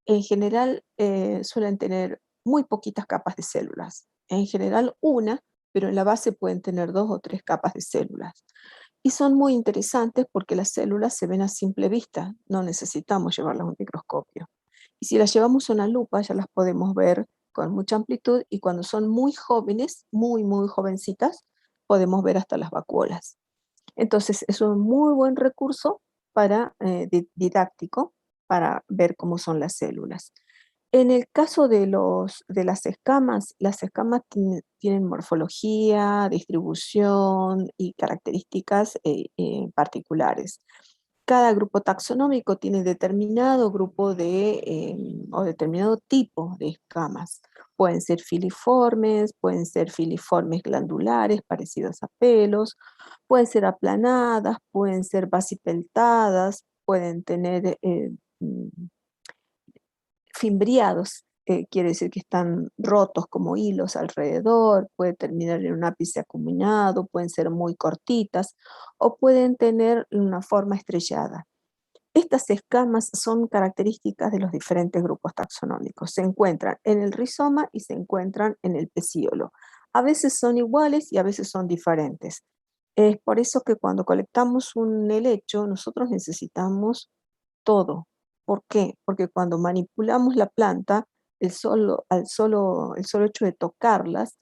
en general suelen tener muy poquitas capas de células. En general una, pero en la base pueden tener 2 o 3 capas de células. Y son muy interesantes porque las células se ven a simple vista, no necesitamos llevarlas a un microscopio. Y si las llevamos a una lupa ya las podemos ver con mucha amplitud y cuando son muy jóvenes, muy, muy jovencitas, podemos ver hasta las vacuolas. Entonces es un muy buen recurso para, didáctico para ver cómo son las células. En el caso de las escamas tienen morfología, distribución y características particulares. Cada grupo taxonómico tiene determinado grupo o determinado tipo de escamas. Pueden ser filiformes glandulares parecidos a pelos, pueden ser aplanadas, pueden ser basipeltadas, pueden tener fimbriados, quiere decir que están rotos como hilos alrededor, puede terminar en un ápice acuminado, pueden ser muy cortitas o pueden tener una forma estrellada. Estas escamas son características de los diferentes grupos taxonómicos. Se encuentran en el rizoma y se encuentran en el pecíolo. A veces son iguales y a veces son diferentes. Es por eso que cuando colectamos un helecho, nosotros necesitamos todo. ¿Por qué? Porque cuando manipulamos la planta, el solo hecho de tocarlas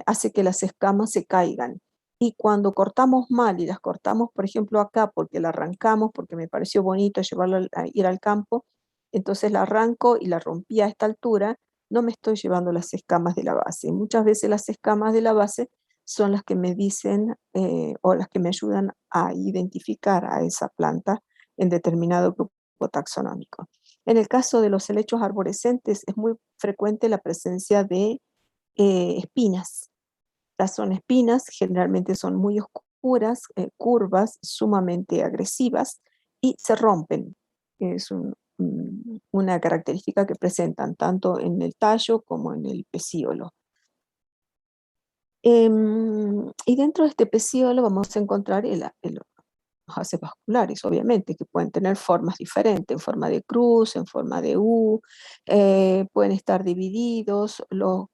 hace que las escamas se caigan. Y cuando cortamos mal y las cortamos, por ejemplo, acá, porque la arrancamos, porque me pareció bonito llevarla a ir al campo, entonces la arranco y la rompí a esta altura, no me estoy llevando las escamas de la base. Muchas veces las escamas de la base son las que me dicen o las que me ayudan a identificar a esa planta en determinado grupo taxonómico. En el caso de los helechos arborescentes es muy frecuente la presencia de espinas. Las son espinas, generalmente son muy oscuras, curvas, sumamente agresivas y se rompen. Es una característica que presentan tanto en el tallo como en el pecíolo. Y dentro de este pecíolo vamos a encontrar los haces vasculares, obviamente, que pueden tener formas diferentes, en forma de cruz, en forma de U, pueden estar divididos,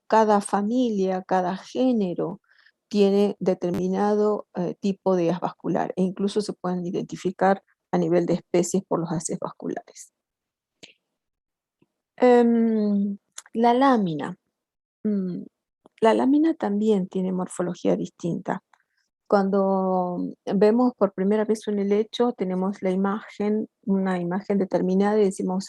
cada familia, cada género tiene determinado tipo de haz vascular e incluso se pueden identificar a nivel de especies por los haces vasculares. Em, la lámina. mm, la lámina también tiene morfología distinta. Cuando vemos por primera vez un helecho, tenemos una imagen determinada y decimos,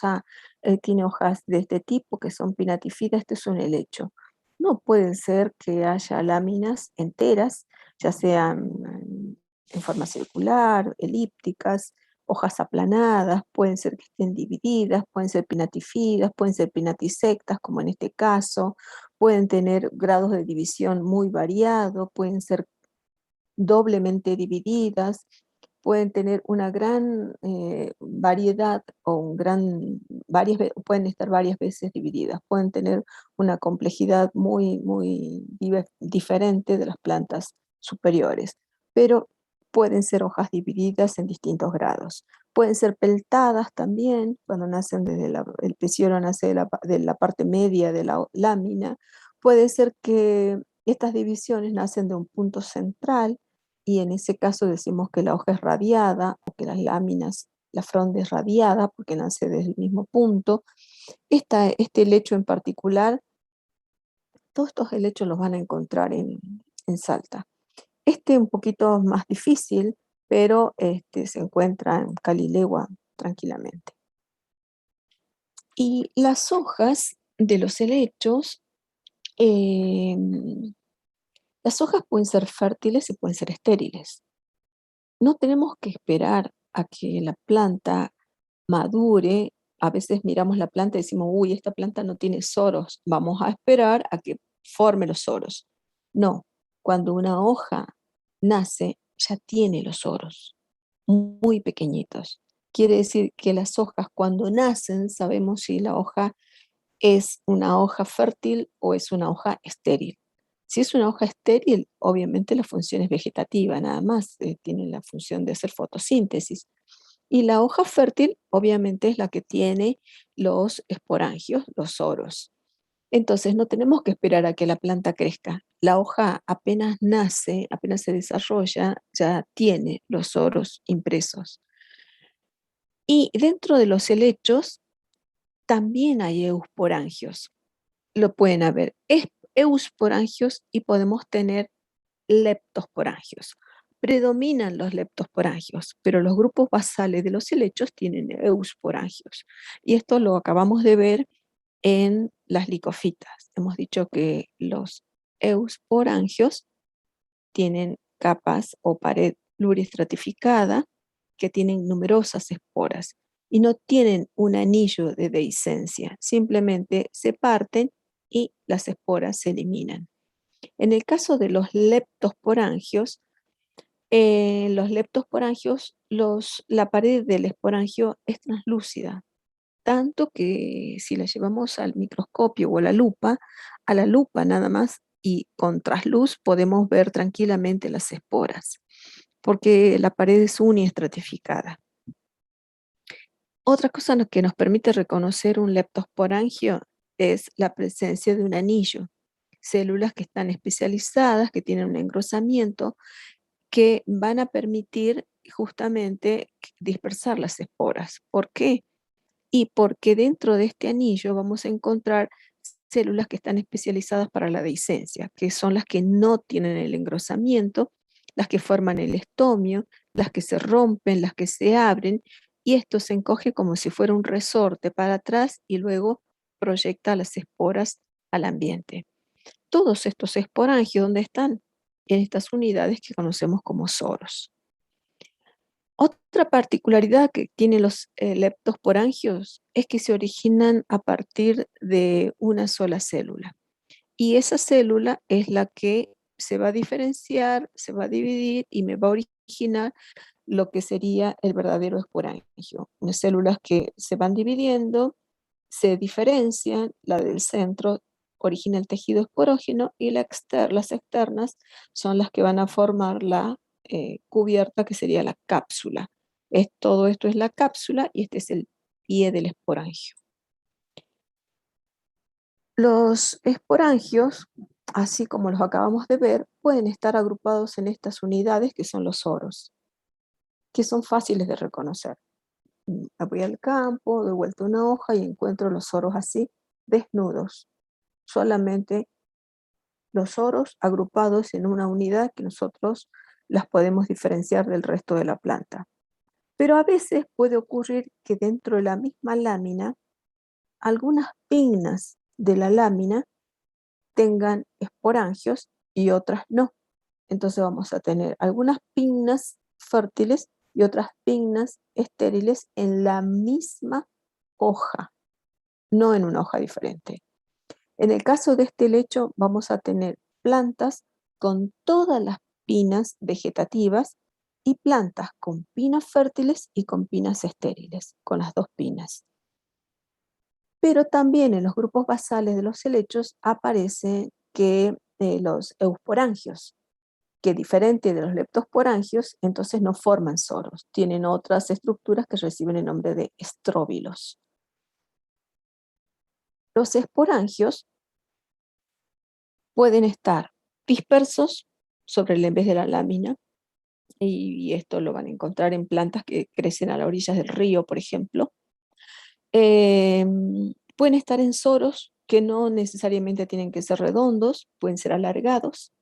tiene hojas de este tipo que son pinatifidas, este es un helecho. No puede ser que haya láminas enteras, ya sean en forma circular, elípticas, hojas aplanadas, pueden ser que estén divididas, pueden ser pinatifidas, pueden ser pinatisectas, como en este caso, pueden tener grados de división muy variados, pueden ser doblemente divididas, pueden tener una gran variedad o pueden estar varias veces divididas, pueden tener una complejidad muy, muy diferente de las plantas superiores, pero pueden ser hojas divididas en distintos grados. Pueden ser peltadas también, cuando nacen el pecíolo nace de la parte media de la lámina. Puede ser que estas divisiones nacen de un punto central y en ese caso decimos que la hoja es radiada o que la fronda es radiada porque nace desde el mismo punto. Este helecho en particular, todos estos helechos los van a encontrar en Salta. Este un poquito más difícil, pero se encuentra en Calilegua tranquilamente. Y las hojas de los helechos, Las hojas pueden ser fértiles y pueden ser estériles. No tenemos que esperar a que la planta madure. A veces miramos la planta y decimos, uy, esta planta no tiene soros, vamos a esperar a que forme los soros. No, cuando una hoja nace, ya tiene los soros, muy pequeñitos. Quiere decir que las hojas cuando nacen sabemos si la hoja es una hoja fértil o es una hoja estéril. Si es una hoja estéril, obviamente la función es vegetativa, nada más, tiene la función de hacer fotosíntesis. Y la hoja fértil, obviamente, es la que tiene los esporangios, los soros. Entonces, no tenemos que esperar a que la planta crezca. La hoja apenas nace, apenas se desarrolla, ya tiene los soros impresos. Y dentro de los helechos también hay eusporangios. Lo pueden haber eusporangios y podemos tener leptosporangios. Predominan los leptosporangios, pero los grupos basales de los helechos tienen eusporangios. Y esto lo acabamos de ver en las licofitas. Hemos dicho que los eusporangios tienen capas o pared pluriestratificada que tienen numerosas esporas y no tienen un anillo de dehiscencia, simplemente se parten y las esporas se eliminan. En el caso de los leptosporangios, la pared del esporangio es translúcida, tanto que si la llevamos al microscopio o a la lupa nada más y con trasluz podemos ver tranquilamente las esporas, porque la pared es uniestratificada. Otra cosa que nos permite reconocer un leptosporangio es la presencia de un anillo, células que están especializadas, que tienen un engrosamiento, que van a permitir justamente dispersar las esporas. ¿Por qué? Y porque dentro de este anillo vamos a encontrar células que están especializadas para la dehiscencia, que son las que no tienen el engrosamiento, las que forman el estomio, las que se rompen, las que se abren, y esto se encoge como si fuera un resorte para atrás y luego proyecta las esporas al ambiente. Todos estos esporangios, ¿dónde están? En estas unidades que conocemos como soros. Otra particularidad que tienen los leptosporangios es que se originan a partir de una sola célula. Y esa célula es la que se va a diferenciar, se va a dividir y me va a originar lo que sería el verdadero esporangio. Unas células que se van dividiendo, se diferencian, la del centro origina el tejido esporógeno y las externas son las que van a formar la cubierta que sería la cápsula. Todo esto es la cápsula y este es el pie del esporangio. Los esporangios, así como los acabamos de ver, pueden estar agrupados en estas unidades que son los soros, que son fáciles de reconocer. Voy al campo, doy vuelta una hoja y encuentro los soros así, desnudos. Solamente los soros agrupados en una unidad que nosotros las podemos diferenciar del resto de la planta. Pero a veces puede ocurrir que dentro de la misma lámina, algunas pinnas de la lámina tengan esporangios y otras no. Entonces vamos a tener algunas pinnas fértiles y otras pinnas estériles en la misma hoja, no en una hoja diferente. En el caso de este helecho vamos a tener plantas con todas las pinas vegetativas y plantas con pinas fértiles y con pinas estériles, con las dos pinas. Pero también en los grupos basales de los helechos aparecen que los eusporangios, que diferente de los leptosporangios, entonces no forman soros, tienen otras estructuras que reciben el nombre de estróbilos. Los esporangios pueden estar dispersos sobre el envés de la lámina, y esto lo van a encontrar en plantas que crecen a las orillas del río, por ejemplo. Pueden estar en soros que no necesariamente tienen que ser redondos, pueden ser alargados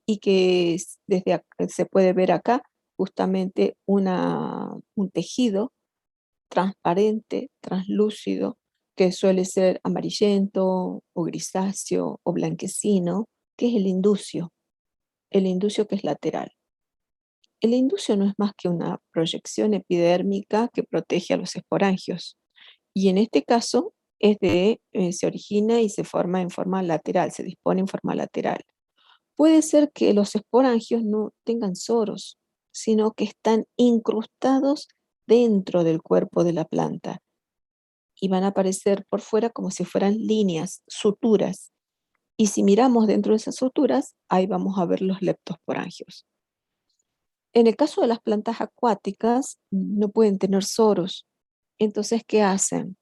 y que se puede ver acá justamente un tejido transparente, translúcido, que suele ser amarillento o grisáceo o blanquecino, que es el inducio. el inducio que es lateral. El inducio no es más que una proyección epidérmica que protege a los esporangios. Y en este caso se origina y se forma en forma lateral, se dispone en forma lateral. Puede ser que los esporangios no tengan soros, sino que están incrustados dentro del cuerpo de la planta y van a aparecer por fuera como si fueran líneas, suturas. Y si miramos dentro de esas suturas, ahí vamos a ver los leptosporangios. En el caso de las plantas acuáticas, no pueden tener soros. Entonces, ¿qué hacen?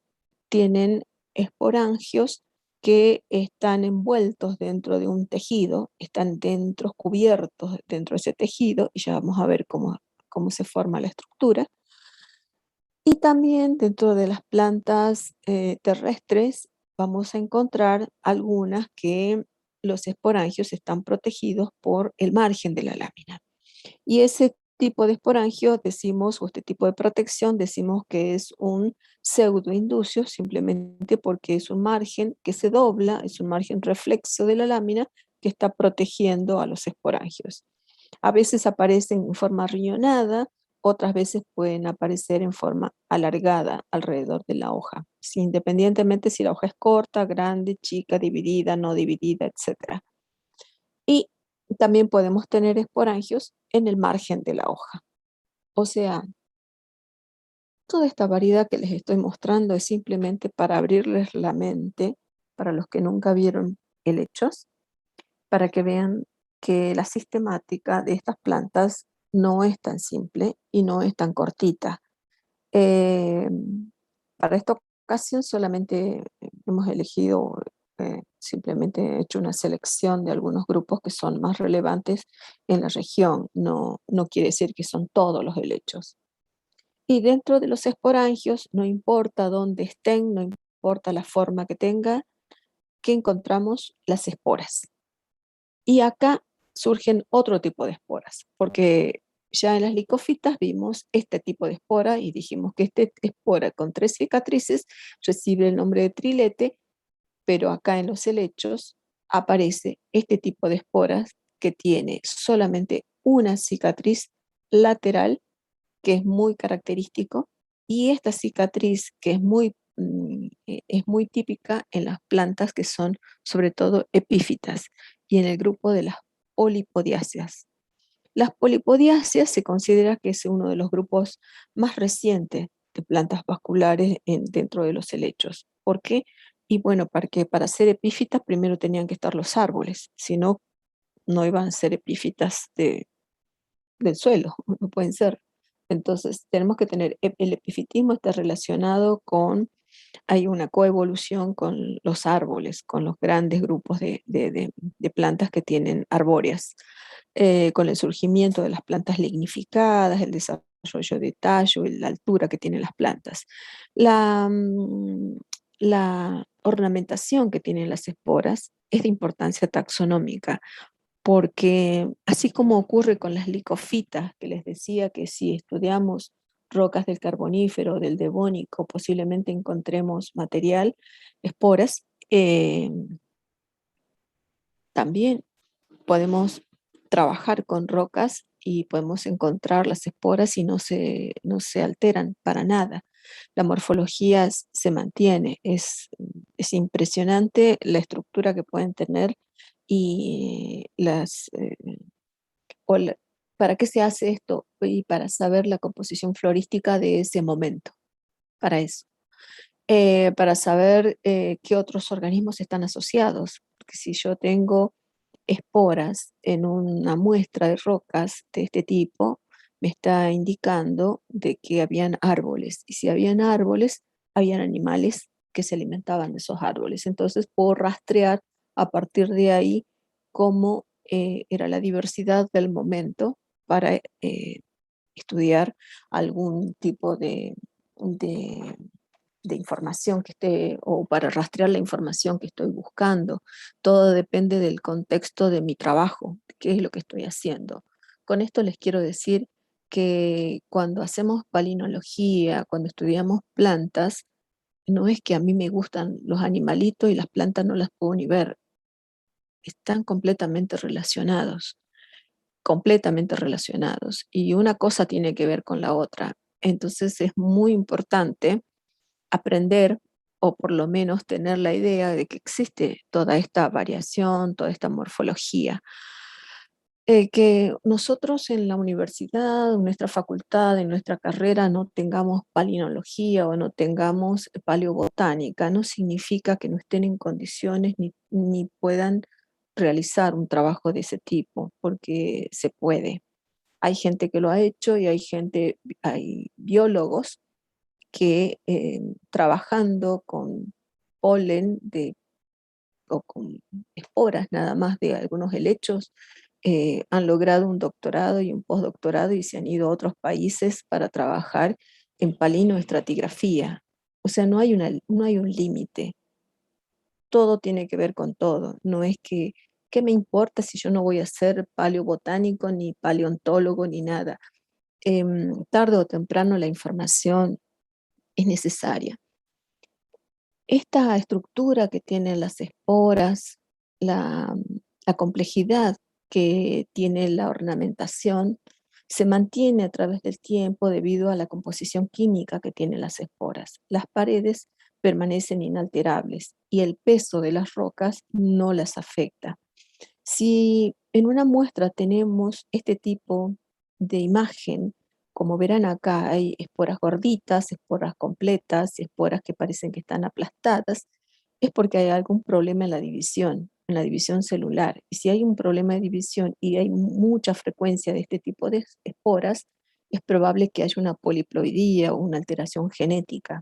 Tienen esporangios que están envueltos dentro de un tejido, están dentro, cubiertos dentro de ese tejido, y ya vamos a ver cómo se forma la estructura. Y también dentro de las plantas terrestres vamos a encontrar algunas que los esporangios están protegidos por el margen de la lámina. Y ese tipo de esporangio decimos, o este tipo de protección, decimos que es un pseudoinducio, simplemente porque es un margen que se dobla, es un margen reflexo de la lámina que está protegiendo a los esporangios. A veces aparecen en forma riñonada, otras veces pueden aparecer en forma alargada alrededor de la hoja, independientemente si la hoja es corta, grande, chica, dividida, no dividida, etc. Y también podemos tener esporangios en el margen de la hoja. O sea, toda esta variedad que les estoy mostrando es simplemente para abrirles la mente, para los que nunca vieron helechos, para que vean que la sistemática de estas plantas no es tan simple y no es tan cortita. Eh, para esta ocasión solamente hemos elegido, simplemente he hecho una selección de algunos grupos que son más relevantes en la región. No quiere decir que son todos los helechos. Y dentro de los esporangios, no importa dónde estén, no importa la forma que tenga, que encontramos las esporas. Y acá surgen otro tipo de esporas, porque ya en las licofitas vimos este tipo de espora y dijimos que esta espora con 3 cicatrices recibe el nombre de trilete, pero acá en los helechos aparece este tipo de esporas que tiene solamente una cicatriz lateral, que es muy característico, y esta cicatriz que es muy típica en las plantas que son sobre todo epífitas y en el grupo de las polipodiáceas. Las polipodiáceas se considera que es uno de los grupos más recientes de plantas vasculares dentro de los helechos. ¿Por qué? Y bueno, porque para ser epífitas primero tenían que estar los árboles, si no, no iban a ser epífitas del suelo, no pueden ser. Entonces, tenemos que tener, el epifitismo está relacionado con, hay una coevolución con los árboles, con los grandes grupos de plantas que tienen arbóreas, con el surgimiento de las plantas lignificadas, el desarrollo de tallo, y la altura que tienen las plantas. La, mm, la ornamentación que tienen las esporas es de importancia taxonómica, porque así como ocurre con las licofitas, que les decía que si estudiamos rocas del Carbonífero, del Devónico, posiblemente encontremos material, esporas, también podemos trabajar con rocas y podemos encontrar las esporas y no se alteran para nada. La morfología se mantiene, es impresionante la estructura que pueden tener y o la- ¿para qué se hace esto? Y para saber la composición florística de ese momento, para eso. Para saber qué otros organismos están asociados, porque si yo tengo esporas en una muestra de rocas de este tipo, me está indicando de que habían árboles, y si habían árboles, habían animales que se alimentaban de esos árboles. Entonces puedo rastrear a partir de ahí cómo era la diversidad del momento para estudiar algún tipo de de información que esté, o para rastrear la información que estoy buscando. Todo depende del contexto de mi trabajo, qué es lo que estoy haciendo. Con esto les quiero decir que cuando hacemos palinología, cuando estudiamos plantas, no es que a mí me gustan los animalitos y las plantas no las puedo ni ver, están completamente relacionados. completamente relacionados y una cosa tiene que ver con la otra. Entonces es muy importante aprender o por lo menos tener la idea de que existe toda esta variación, toda esta morfología. Que nosotros en la universidad, en nuestra facultad, en nuestra carrera no tengamos palinología o no tengamos paleobotánica, no significa que no estén en condiciones ni puedan realizar un trabajo de ese tipo, porque se puede. Hay gente que lo ha hecho y hay biólogos que trabajando con polen o con esporas nada más de algunos helechos, han logrado un doctorado y un postdoctorado y se han ido a otros países para trabajar en palinoestratigrafía. O sea, no hay un límite, todo tiene que ver con todo. No es que, ¿qué me importa si yo no voy a ser paleobotánico, ni paleontólogo, ni nada? Tarde o temprano la información es necesaria. Esta estructura que tienen las esporas, la, la complejidad que tiene la ornamentación, se mantiene a través del tiempo debido a la composición química que tienen las esporas. Las paredes permanecen inalterables y el peso de las rocas no las afecta. Si en una muestra tenemos este tipo de imagen, como verán acá, hay esporas gorditas, esporas completas, esporas que parecen que están aplastadas, es porque hay algún problema en la división celular. Y si hay un problema de división y hay mucha frecuencia de este tipo de esporas, es probable que haya una poliploidía o una alteración genética.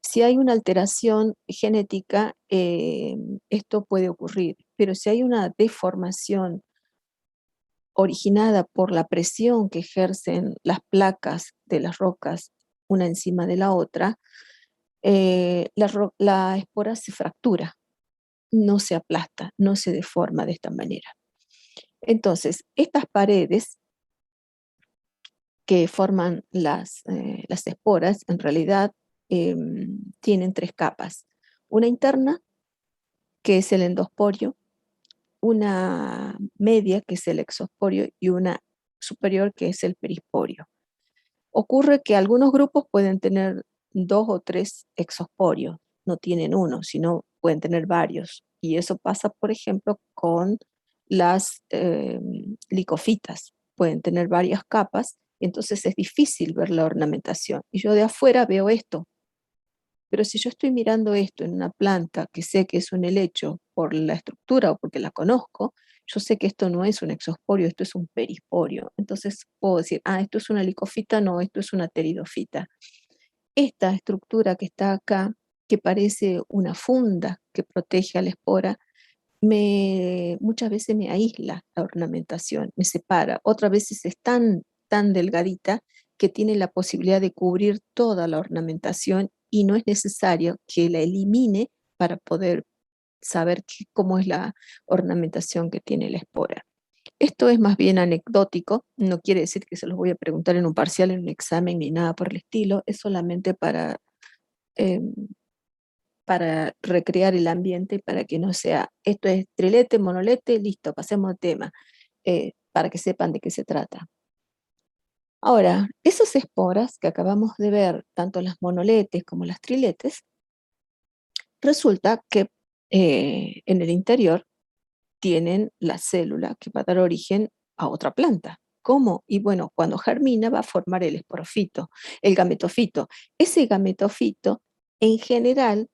Si hay una alteración genética, esto puede ocurrir, pero si hay una deformación originada por la presión que ejercen las placas de las rocas una encima de la otra, la espora se fractura, no se aplasta, no se deforma de esta manera. Entonces, estas paredes que forman las esporas, en realidad tienen tres capas. Una interna, que es el endosporio, una media, que es el exosporio, y una superior, que es el perisporio. Ocurre que algunos grupos pueden tener 2 o 3 exosporios, no tienen uno, sino pueden tener varios. Y eso pasa, por ejemplo, con las licofitas. Pueden tener varias capas, entonces es difícil ver la ornamentación. Y yo de afuera veo esto, pero si yo estoy mirando esto en una planta que sé que es un helecho por la estructura o porque la conozco, yo sé que esto no es un exosporio, esto es un perisporio. Entonces puedo decir, esto es una licofita, no, esto es una pteridofita. Esta estructura que está acá, que parece una funda que protege a la espora, muchas veces me aísla la ornamentación, me separa. Otras veces es tan delgadita que tiene la posibilidad de cubrir toda la ornamentación y no es necesario que la elimine para poder saber cómo es la ornamentación que tiene la espora. Esto es más bien anecdótico, no quiere decir que se los voy a preguntar en un parcial, en un examen, ni nada por el estilo, es solamente eh, para recrear el ambiente, para que no sea, esto es trilete, monolete, listo, pasemos al tema, para que sepan de qué se trata. Ahora, esas esporas que acabamos de ver, tanto las monoletes como las triletes, resulta que en el interior tienen la célula que va a dar origen a otra planta. ¿Cómo? Y bueno, cuando germina va a formar el esporofito, el gametofito. Ese gametofito, en general,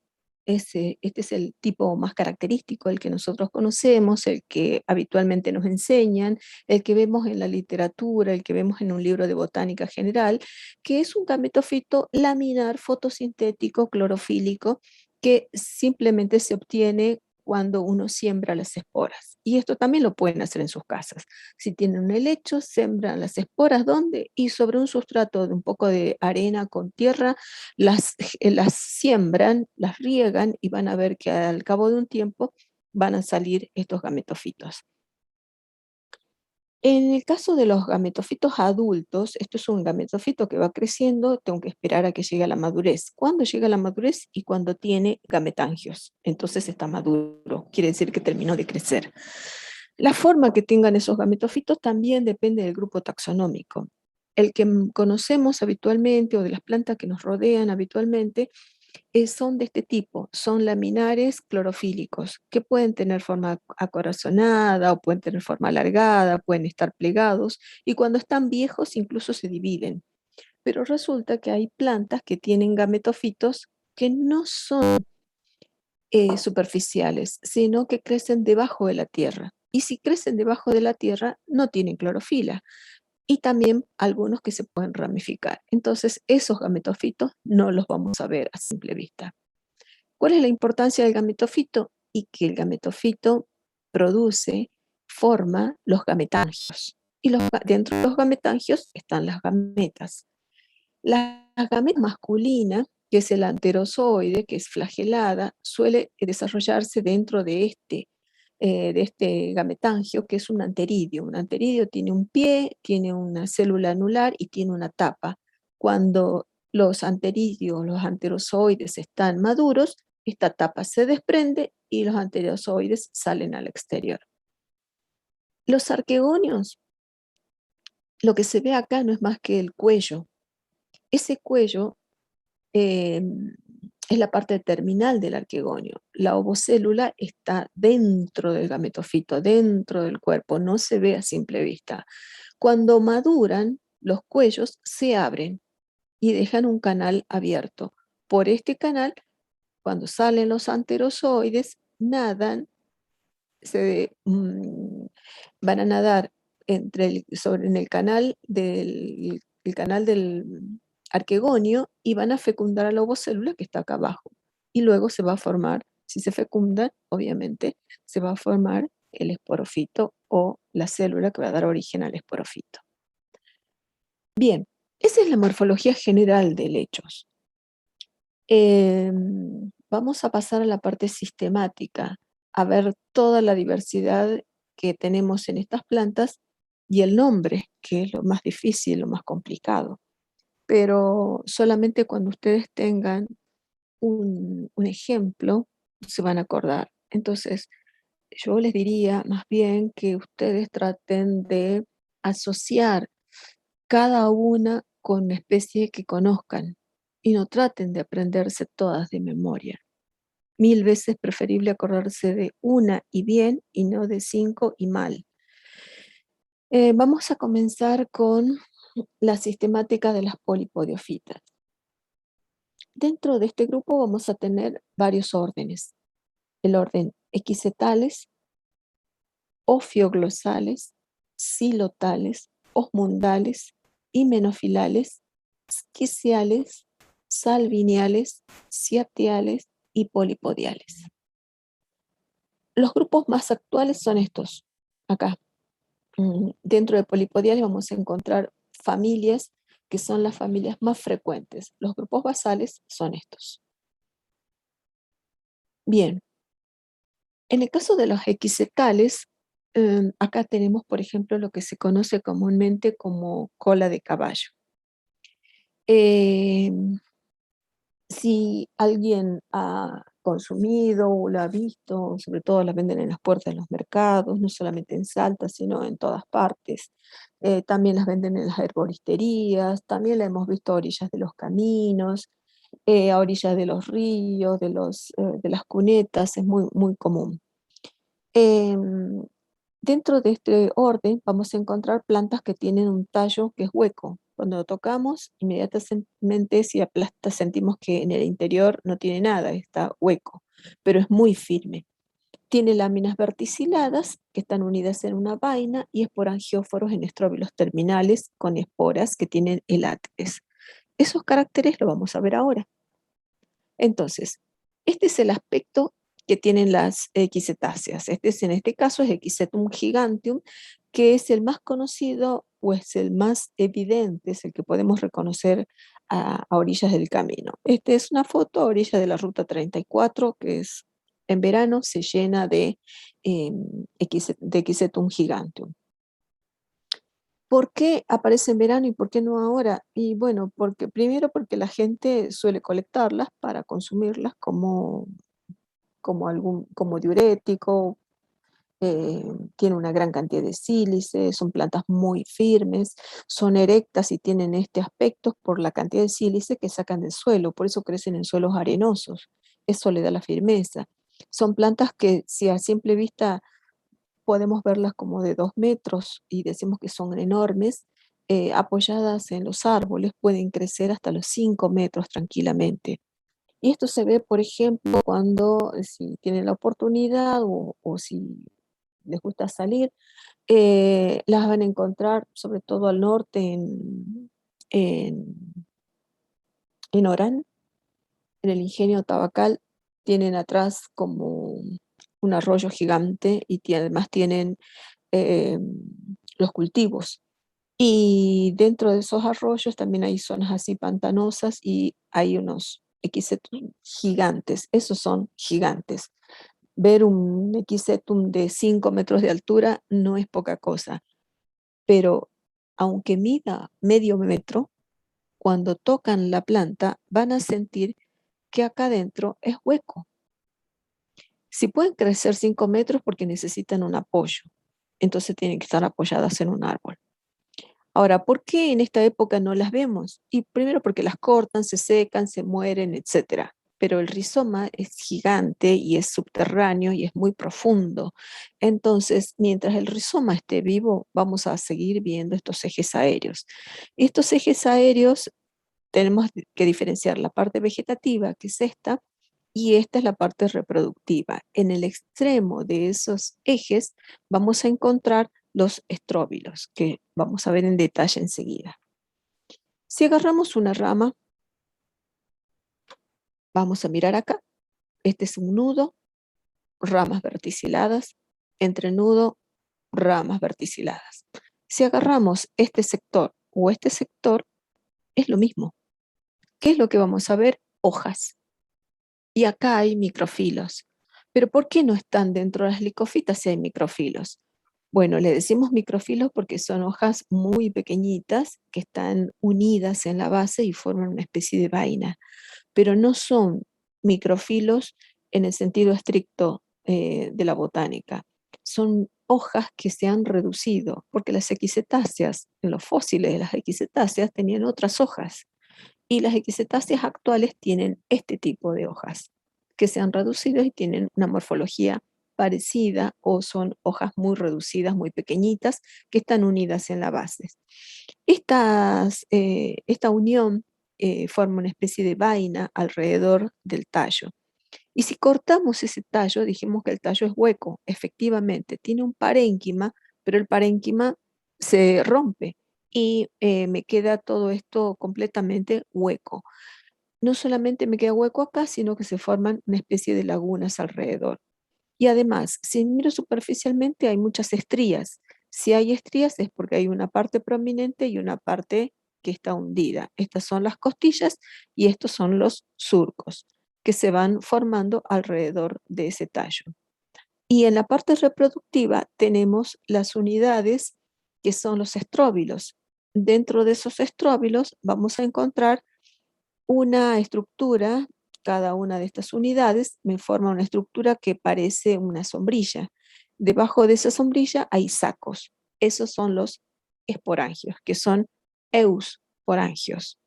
este es el tipo más característico, el que nosotros conocemos, el que habitualmente nos enseñan, el que vemos en la literatura, el que vemos en un libro de botánica general, que es un gametofito laminar, fotosintético, clorofílico, que simplemente se obtiene cuando uno siembra las esporas. Y esto también lo pueden hacer en sus casas. Si tienen un helecho, sembran las esporas, ¿dónde? Y sobre un sustrato de un poco de arena con tierra, las siembran, las riegan y van a ver que al cabo de un tiempo van a salir estos gametofitos. En el caso de los gametofitos adultos, esto es un gametofito que va creciendo, tengo que esperar a que llegue a la madurez. ¿Cuándo llega a la madurez? Y cuando tiene gametangios. Entonces está maduro, quiere decir que terminó de crecer. La forma que tengan esos gametofitos también depende del grupo taxonómico. El que conocemos habitualmente o de las plantas que nos rodean habitualmente son de este tipo, son laminares clorofílicos, que pueden tener forma acorazonada o pueden tener forma alargada, pueden estar plegados y cuando están viejos incluso se dividen. Pero resulta que hay plantas que tienen gametofitos que no son superficiales, sino que crecen debajo de la tierra. Y si crecen debajo de la tierra, no tienen clorofila. Y también algunos que se pueden ramificar. Entonces, esos gametofitos no los vamos a ver a simple vista. ¿Cuál es la importancia del gametofito? Y que el gametofito produce, forma los gametangios. Y dentro de los gametangios están las gametas. La gameta masculina, que es el anterozoide, que es flagelada, suele desarrollarse dentro de este gametangio, que es un anteridio. Un anteridio tiene un pie, tiene una célula anular y tiene una tapa. Cuando los anteridios, los anterozoides están maduros, esta tapa se desprende y los anterozoides salen al exterior. Los arquegonios, lo que se ve acá no es más que el cuello. Ese cuello eh, es la parte terminal del arquegonio. La ovocélula está dentro del gametofito, dentro del cuerpo, no se ve a simple vista. Cuando maduran, los cuellos se abren y dejan un canal abierto. Por este canal, cuando salen los anterozoides, nadan, van a nadar en el canal el canal del arquegonio y van a fecundar a la ovocélula que está acá abajo. Y luego se va a formar, si se fecundan, obviamente, se va a formar el esporofito o la célula que va a dar origen al esporofito. Bien, esa es la morfología general de helechos. Vamos a pasar a la parte sistemática, a ver toda la diversidad que tenemos en estas plantas y el nombre, que es lo más difícil, lo más complicado. Pero solamente cuando ustedes tengan un ejemplo se van a acordar. Entonces, yo les diría más bien que ustedes traten de asociar cada una con una especie que conozcan y no traten de aprenderse todas de memoria. 1000 veces preferible acordarse de una y bien y no de 5 y mal. Vamos a comenzar con la sistemática de las polipodiofitas. Dentro de este grupo vamos a tener varios órdenes. El orden equisetales, ofioglosales, silotales, osmundales, himenofilales, squiciales, salviniales, ciatiales y polipodiales. Los grupos más actuales son estos. Acá, dentro de polipodiales vamos a encontrar familias que son las familias más frecuentes. Los grupos basales son estos. Bien, en el caso de los equisetales, acá tenemos, por ejemplo, lo que se conoce comúnmente como cola de caballo. Si alguien ha consumido o la ha visto, sobre todo la venden en las puertas de los mercados, no solamente en Salta, sino en todas partes. También las venden en las herboristerías, también la hemos visto a orillas de los caminos, a orillas de los ríos, de las cunetas, es muy, muy común. Em, Dentro de este orden vamos a encontrar plantas que tienen un tallo que es hueco. Cuando lo tocamos, inmediatamente si aplasta sentimos que en el interior no tiene nada, está hueco, pero es muy firme. Tiene láminas verticiladas que están unidas en una vaina y esporangióforos en estróbilos terminales con esporas que tienen eláteres. Esos caracteres lo vamos a ver ahora. Entonces, este es el aspecto que tienen las equisetáceas. En este caso es Equisetum giganteum, que es el más conocido o es el más evidente, es el que podemos reconocer a orillas del camino. Esta es una foto a orillas de la ruta 34, que es en verano se llena de Equisetum giganteum. ¿Por qué aparece en verano y por qué no ahora? Y bueno, primero porque la gente suele colectarlas para consumirlas como diurético, eh, tienen una gran cantidad de sílice, son plantas muy firmes, son erectas y tienen este aspecto por la cantidad de sílice que sacan del suelo, por eso crecen en suelos arenosos, eso le da la firmeza. Son plantas que si a simple vista podemos verlas como de 2 metros y decimos que son enormes, apoyadas en los árboles pueden crecer hasta los 5 metros tranquilamente. Y esto se ve, por ejemplo, cuando si tienen la oportunidad o si les gusta salir, las van a encontrar sobre todo al norte en, en Orán, en el ingenio Tabacal, tienen atrás como un arroyo gigante y además tienen eh, los cultivos. Y dentro de esos arroyos también hay zonas así pantanosas y hay unos equisetum gigantes, esos son gigantes. Ver un equisetum de 5 metros de altura no es poca cosa, pero aunque mida medio metro, cuando tocan la planta van a sentir que acá adentro es hueco. Si pueden crecer 5 metros porque necesitan un apoyo, entonces tienen que estar apoyadas en un árbol. Ahora, ¿por qué en esta época no las vemos? Y primero porque las cortan, se secan, se mueren, etcétera. Pero el rizoma es gigante y es subterráneo y es muy profundo. Entonces, mientras el rizoma esté vivo, vamos a seguir viendo estos ejes aéreos. Estos ejes aéreos tenemos que diferenciar la parte vegetativa, que es esta, y esta es la parte reproductiva. En el extremo de esos ejes vamos a encontrar los estróbilos, que vamos a ver en detalle enseguida. Si agarramos una rama, vamos a mirar acá. Este es un nudo, ramas verticiladas, entrenudo, ramas verticiladas. Si agarramos este sector o este sector, es lo mismo. ¿Qué es lo que vamos a ver? Hojas. Y acá hay microfilos. Pero ¿por qué no están dentro de las licofitas si hay microfilos? Bueno, le decimos microfilos porque son hojas muy pequeñitas que están unidas en la base y forman una especie de vaina, pero no son microfilos en el sentido estricto de la botánica. Son hojas que se han reducido, porque las equisetáceas, en los fósiles de las equisetáceas, tenían otras hojas y las equisetáceas actuales tienen este tipo de hojas que se han reducido y tienen una morfología parecida o son hojas muy reducidas, muy pequeñitas, que están unidas en la base. Esta unión forma una especie de vaina alrededor del tallo. Y si cortamos ese tallo, dijimos que el tallo es hueco, efectivamente, tiene un parénquima, pero el parénquima se rompe y me queda todo esto completamente hueco. No solamente me queda hueco acá, sino que se forman una especie de lagunas alrededor. Y además, si miro superficialmente, hay muchas estrías. Si hay estrías es porque hay una parte prominente y una parte que está hundida. Estas son las costillas y estos son los surcos que se van formando alrededor de ese tallo. Y en la parte reproductiva tenemos las unidades que son los estróbilos. Dentro de esos estróbilos vamos a encontrar una estructura, cada una de estas unidades me forma una estructura que parece una sombrilla. Debajo de esa sombrilla hay sacos. Esos son los esporangios, que son eusporangios.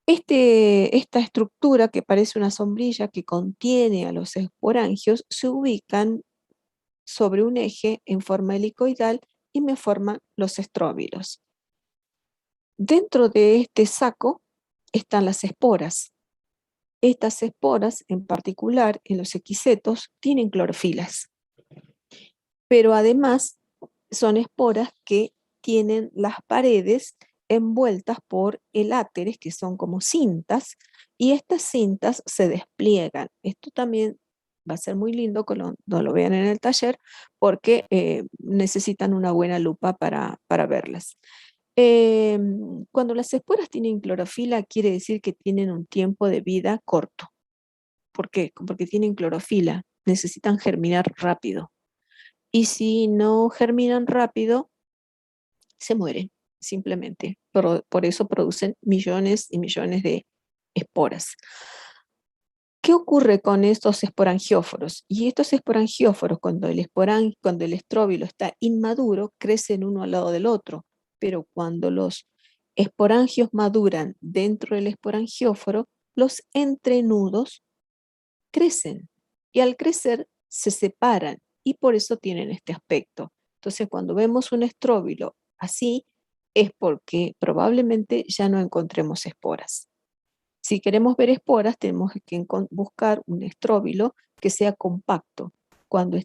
Esta estructura que parece una sombrilla que contiene a los esporangios se ubican sobre un eje en forma helicoidal y me forman los estróbilos. Dentro de este saco están las esporas. Estas esporas, en particular en los equisetos, tienen clorofilas, pero además son esporas que tienen las paredes envueltas por eláteres, que son como cintas, y estas cintas se despliegan. Esto también va a ser muy lindo cuando lo vean en el taller, porque necesitan una buena lupa para verlas. Cuando las esporas tienen clorofila, quiere decir que tienen un tiempo de vida corto. ¿Por qué? Porque tienen clorofila, necesitan germinar rápido. Y si no germinan rápido, se mueren, simplemente. Por eso producen millones y millones de esporas. ¿Qué ocurre con estos esporangióforos? Y estos esporangióforos, cuando el estróbilo está inmaduro, crecen uno al lado del otro, pero cuando los esporangios maduran dentro del esporangióforo, los entrenudos crecen y al crecer se separan y por eso tienen este aspecto. Entonces, cuando vemos un estróbilo así, es porque probablemente ya no encontremos esporas. Si queremos ver esporas, tenemos que buscar un estróbilo que sea compacto. Cuando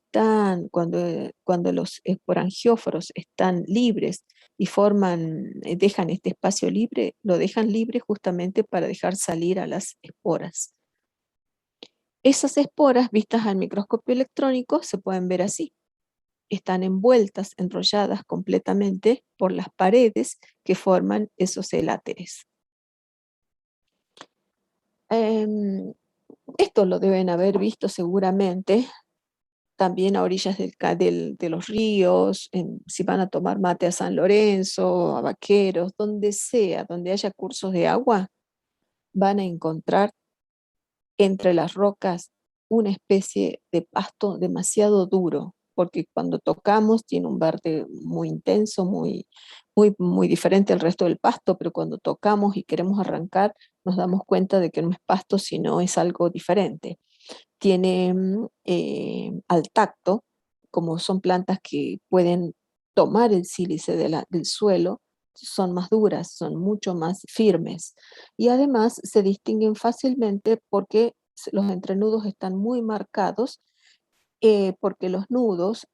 los esporangióforos están libres y dejan este espacio libre, lo dejan libre justamente para dejar salir a las esporas. Esas esporas vistas al microscopio electrónico se pueden ver así. Están envueltas, enrolladas completamente por las paredes que forman esos eláteres. Esto lo deben haber visto seguramente también a orillas de los ríos, si van a tomar mate a San Lorenzo, a Vaqueros, donde sea, donde haya cursos de agua, van a encontrar entre las rocas una especie de pasto demasiado duro, porque cuando tocamos tiene un verde muy intenso, muy diferente al resto del pasto, pero cuando tocamos y queremos arrancar, nos damos cuenta de que no es pasto, sino es algo diferente. Tiene al tacto, como son plantas que pueden tomar el sílice del suelo, son más duras, son mucho más firmes y además se distinguen fácilmente porque los entrenudos están muy marcados, porque en los nudos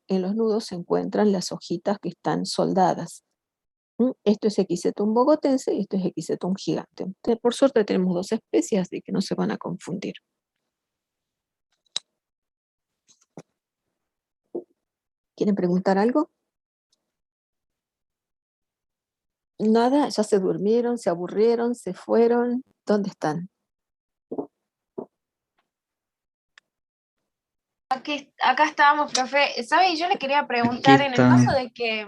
se encuentran las hojitas que están soldadas. Esto es Equisetum bogotense y esto es Equisetum gigante. Por suerte tenemos dos especies, así que no se van a confundir. ¿Quieren preguntar algo? Nada, ya se durmieron, se aburrieron, se fueron. ¿Dónde están? Acá estábamos, profe. ¿Sabe? Yo le quería Aquí preguntar, en el caso está.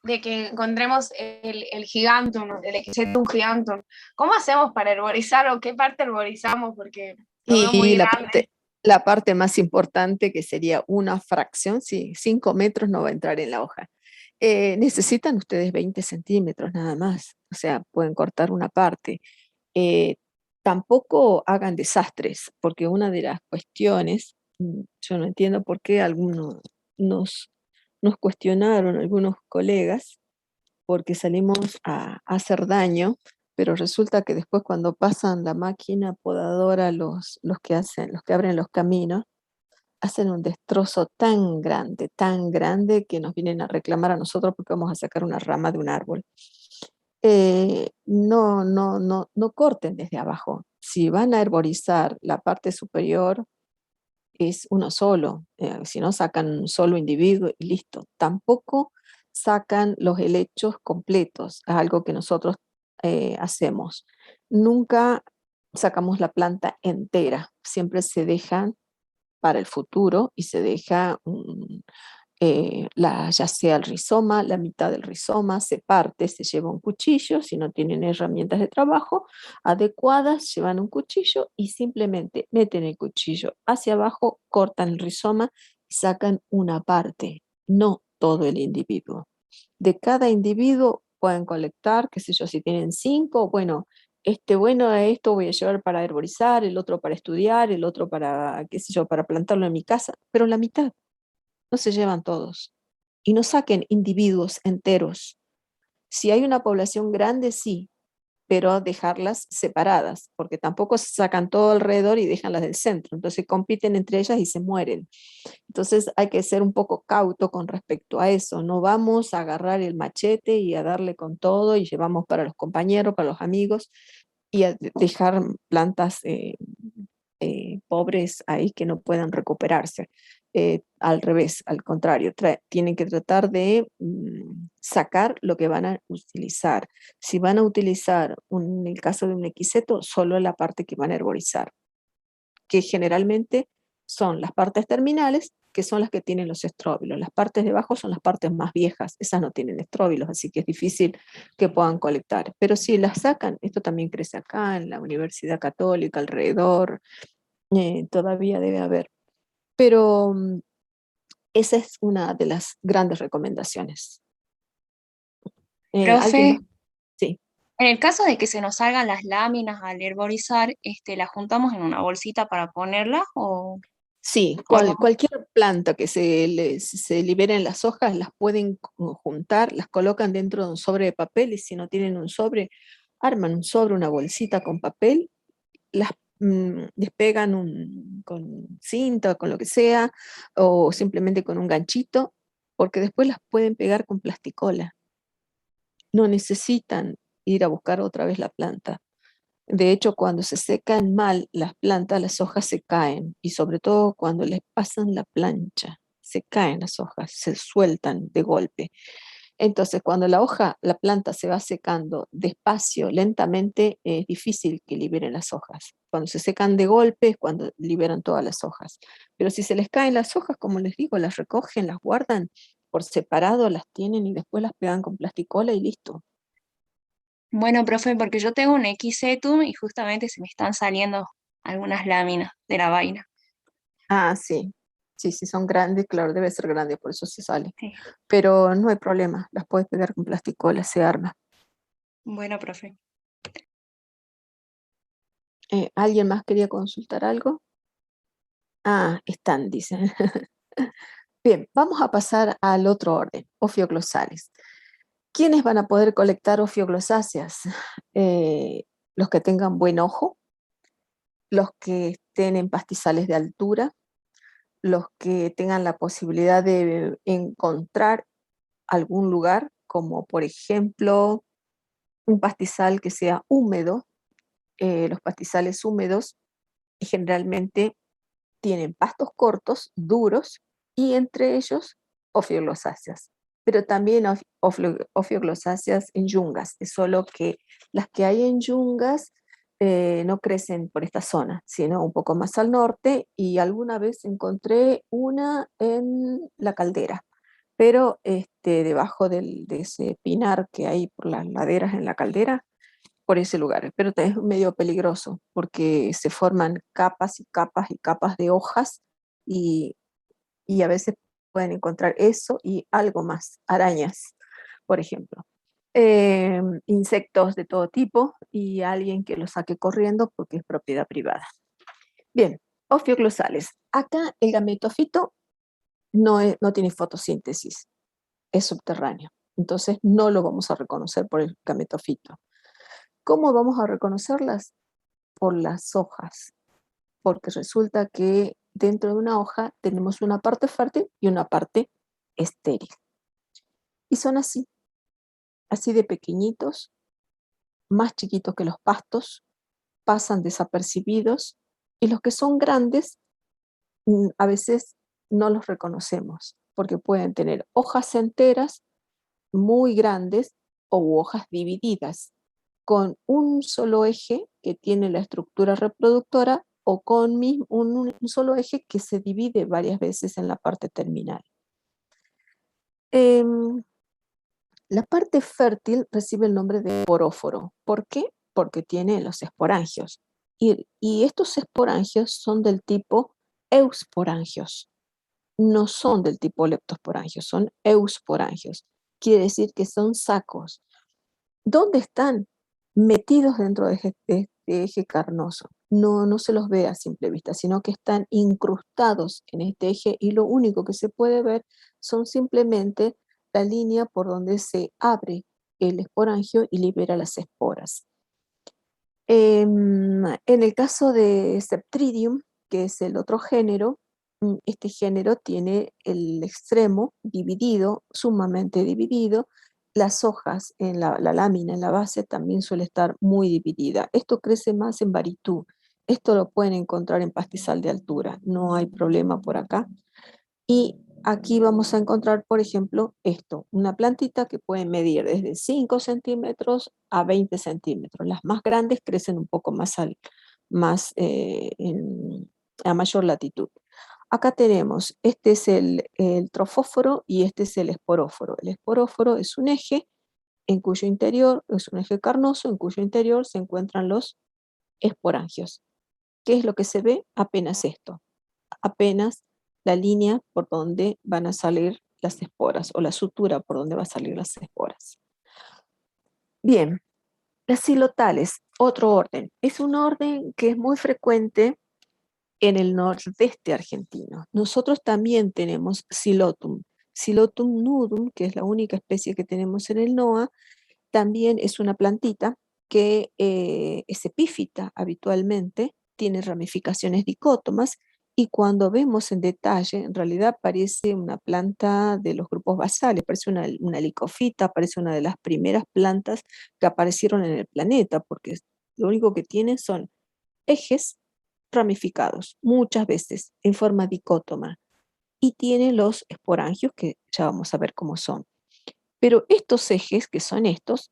de que encontremos el gigantum, el Equisetum gigantum, ¿cómo hacemos para herborizar o qué parte herborizamos? Porque lo veo muy Y grande. la parte más importante, que sería una fracción, sí, 5 metros no va a entrar en la hoja. Necesitan ustedes 20 centímetros nada más, o sea, pueden cortar una parte. Eh, Tampoco hagan desastres, porque una de las cuestiones, yo no entiendo por qué algunos nos cuestionaron, algunos colegas, porque salimos a hacer daño, pero resulta que después cuando pasan la máquina podadora, los que abren los caminos, hacen un destrozo tan grande que nos vienen a reclamar a nosotros porque vamos a sacar una rama de un árbol. No corten desde abajo. Si van a herborizar la parte superior, es uno solo, si no sacan un solo individuo y listo. Tampoco sacan los helechos completos, es algo que nosotros hacemos. Nunca sacamos la planta entera, siempre se dejan para el futuro y se deja ya sea el rizoma, la mitad del rizoma, se parte, se lleva un cuchillo, si no tienen herramientas de trabajo adecuadas, llevan un cuchillo y simplemente meten el cuchillo hacia abajo, cortan el rizoma y sacan una parte, no todo el individuo. De cada individuo pueden colectar, qué sé yo, si tienen 5, bueno, esto voy a llevar para herborizar, el otro para estudiar, el otro para, qué sé yo, para plantarlo en mi casa, pero la mitad no se llevan todos. Y no saquen individuos enteros. Si hay una población grande, sí, pero dejarlas separadas, porque tampoco se sacan todo alrededor y dejan las del centro. Entonces compiten entre ellas y se mueren. Entonces hay que ser un poco cauto con respecto a eso. No vamos a agarrar el machete y a darle con todo y llevamos para los compañeros, para los amigos y a dejar plantas pobres ahí que no puedan recuperarse. Al revés, al contrario, tienen que tratar de sacar lo que van a utilizar. Si van a utilizar, en el caso de un equiseto, solo la parte que van a herborizar, que generalmente son las partes terminales, que son las que tienen los estróbilos. Las partes de abajo son las partes más viejas, esas no tienen estróbilos, así que es difícil que puedan colectar. Pero si las sacan, esto también crece acá en la Universidad Católica, alrededor, todavía debe haber. Pero esa es una de las grandes recomendaciones. ¿Alguien más? Profe, Sí. en el caso de que se nos salgan las láminas al herborizar, ¿las juntamos en una bolsita para ponerlas Sí, o no? cualquier planta que se liberen las hojas, las pueden juntar, las colocan dentro de un sobre de papel y si no tienen un sobre, arman un sobre, una bolsita con papel, las despegan con cinta, con lo que sea, o simplemente con un ganchito, porque después las pueden pegar con plasticola. No necesitan ir a buscar otra vez la planta. De hecho, cuando se secan mal las plantas, las hojas se caen y sobre todo cuando les pasan la plancha, se caen las hojas, se sueltan de golpe. Entonces, cuando la planta se va secando despacio, lentamente, es difícil que liberen las hojas. Cuando se secan de golpe es cuando liberan todas las hojas. Pero si se les caen las hojas, como les digo, las recogen, las guardan por separado, las tienen y después las pegan con plasticola y listo. Bueno, profe, porque yo tengo un Equisetum y justamente se me están saliendo algunas láminas de la vaina. Ah, sí. Sí, sí, son grandes, claro, debe ser grande, por eso se sale. Sí. Pero no hay problema, las puedes pegar con plasticola, se arma. Bueno, profe. ¿Alguien más quería consultar algo? Ah, están, dicen. Bien, vamos a pasar al otro orden, ofiglosales. ¿Quiénes van a poder colectar ofioglosáceas? Eh, los que tengan buen ojo, los que estén en pastizales de altura, los que tengan la posibilidad de encontrar algún lugar, como por ejemplo un pastizal que sea húmedo. Los pastizales húmedos generalmente tienen pastos cortos, duros, y entre ellos ofioglosáceas, pero también ofioglosáceas en yungas, es solo que las que hay en yungas no crecen por esta zona, sino un poco más al norte, y alguna vez encontré una en La Caldera, pero debajo de ese pinar que hay por las laderas en La Caldera, por ese lugar, pero es medio peligroso porque se forman capas y capas y capas de hojas y, y a veces pueden encontrar eso y algo más, arañas, por ejemplo. Insectos de todo tipo y alguien que los saque corriendo porque es propiedad privada. Bien, ofiglosales. Acá el gametofito no tiene fotosíntesis, es subterráneo. Entonces no lo vamos a reconocer por el gametofito. ¿Cómo vamos a reconocerlas? Por las hojas, porque resulta que dentro de una hoja tenemos una parte fértil y una parte estéril. Y son así de pequeñitos, más chiquitos que los pastos, pasan desapercibidos y los que son grandes a veces no los reconocemos porque pueden tener hojas enteras muy grandes o hojas divididas con un solo eje que tiene la estructura reproductora o con un solo eje que se divide varias veces en la parte terminal. Em, la parte fértil recibe el nombre de poróforo. ¿Por qué? Porque tiene los esporangios. Y estos esporangios son del tipo eusporangios. No son del tipo leptosporangios, son eusporangios. Quiere decir que son sacos. ¿Dónde están? Metidos dentro de este eje carnoso. No se los ve a simple vista, sino que están incrustados en este eje y lo único que se puede ver son simplemente la línea por donde se abre el esporangio y libera las esporas. En el caso de Septridium, que es el otro género, este género tiene el extremo dividido, sumamente dividido. Las hojas en la lámina, en la base, también suele estar muy dividida. Esto crece más en Baritú. Esto lo pueden encontrar en pastizal de altura. No hay problema por acá. Y aquí vamos a encontrar, por ejemplo, esto, una plantita que puede medir desde 5 centímetros a 20 centímetros. Las más grandes crecen un poco a mayor latitud. Acá tenemos, este es el trofóforo y este es el esporóforo. El esporóforo es un eje en cuyo interior, es un eje carnoso, en cuyo interior se encuentran los esporangios. ¿Qué es lo que se ve? Apenas esto, apenas la línea por donde van a salir las esporas o la sutura por donde va a salir las esporas. Bien, las xilotales, otro orden. Es un orden que es muy frecuente en el nordeste argentino. Nosotros también tenemos Xylotum. Xylotum nudum, que es la única especie que tenemos en el NOA, también es una plantita que es epífita habitualmente, tiene ramificaciones dicótomas y cuando vemos en detalle, en realidad parece una planta de los grupos basales, parece una licofita, parece una de las primeras plantas que aparecieron en el planeta, porque lo único que tiene son ejes ramificados, muchas veces en forma dicótoma, y tiene los esporangios que ya vamos a ver cómo son. Pero estos ejes, que son estos,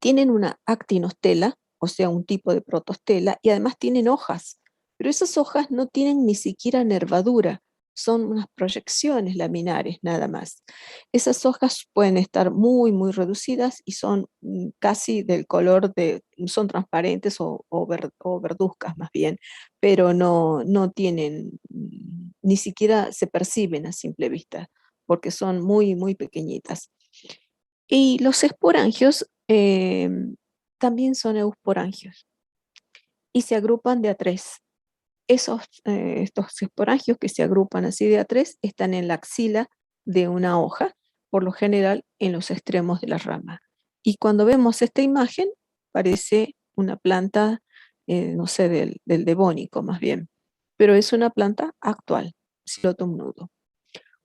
tienen una actinostela, o sea, un tipo de protostela, y además tienen hojas, pero esas hojas no tienen ni siquiera nervadura, son unas proyecciones laminares nada más. Esas hojas pueden estar muy, muy reducidas y son casi del color de, son transparentes o verduzcas más bien, pero no tienen, ni siquiera se perciben a simple vista, porque son muy, muy pequeñitas. Y los esporangios también son eusporangios y se agrupan de a tres. Estos esporangios que se agrupan así de a tres están en la axila de una hoja, por lo general en los extremos de la rama. Y cuando vemos esta imagen, parece una planta, no sé, del devónico más bien, pero es una planta actual, Xylotum nudo.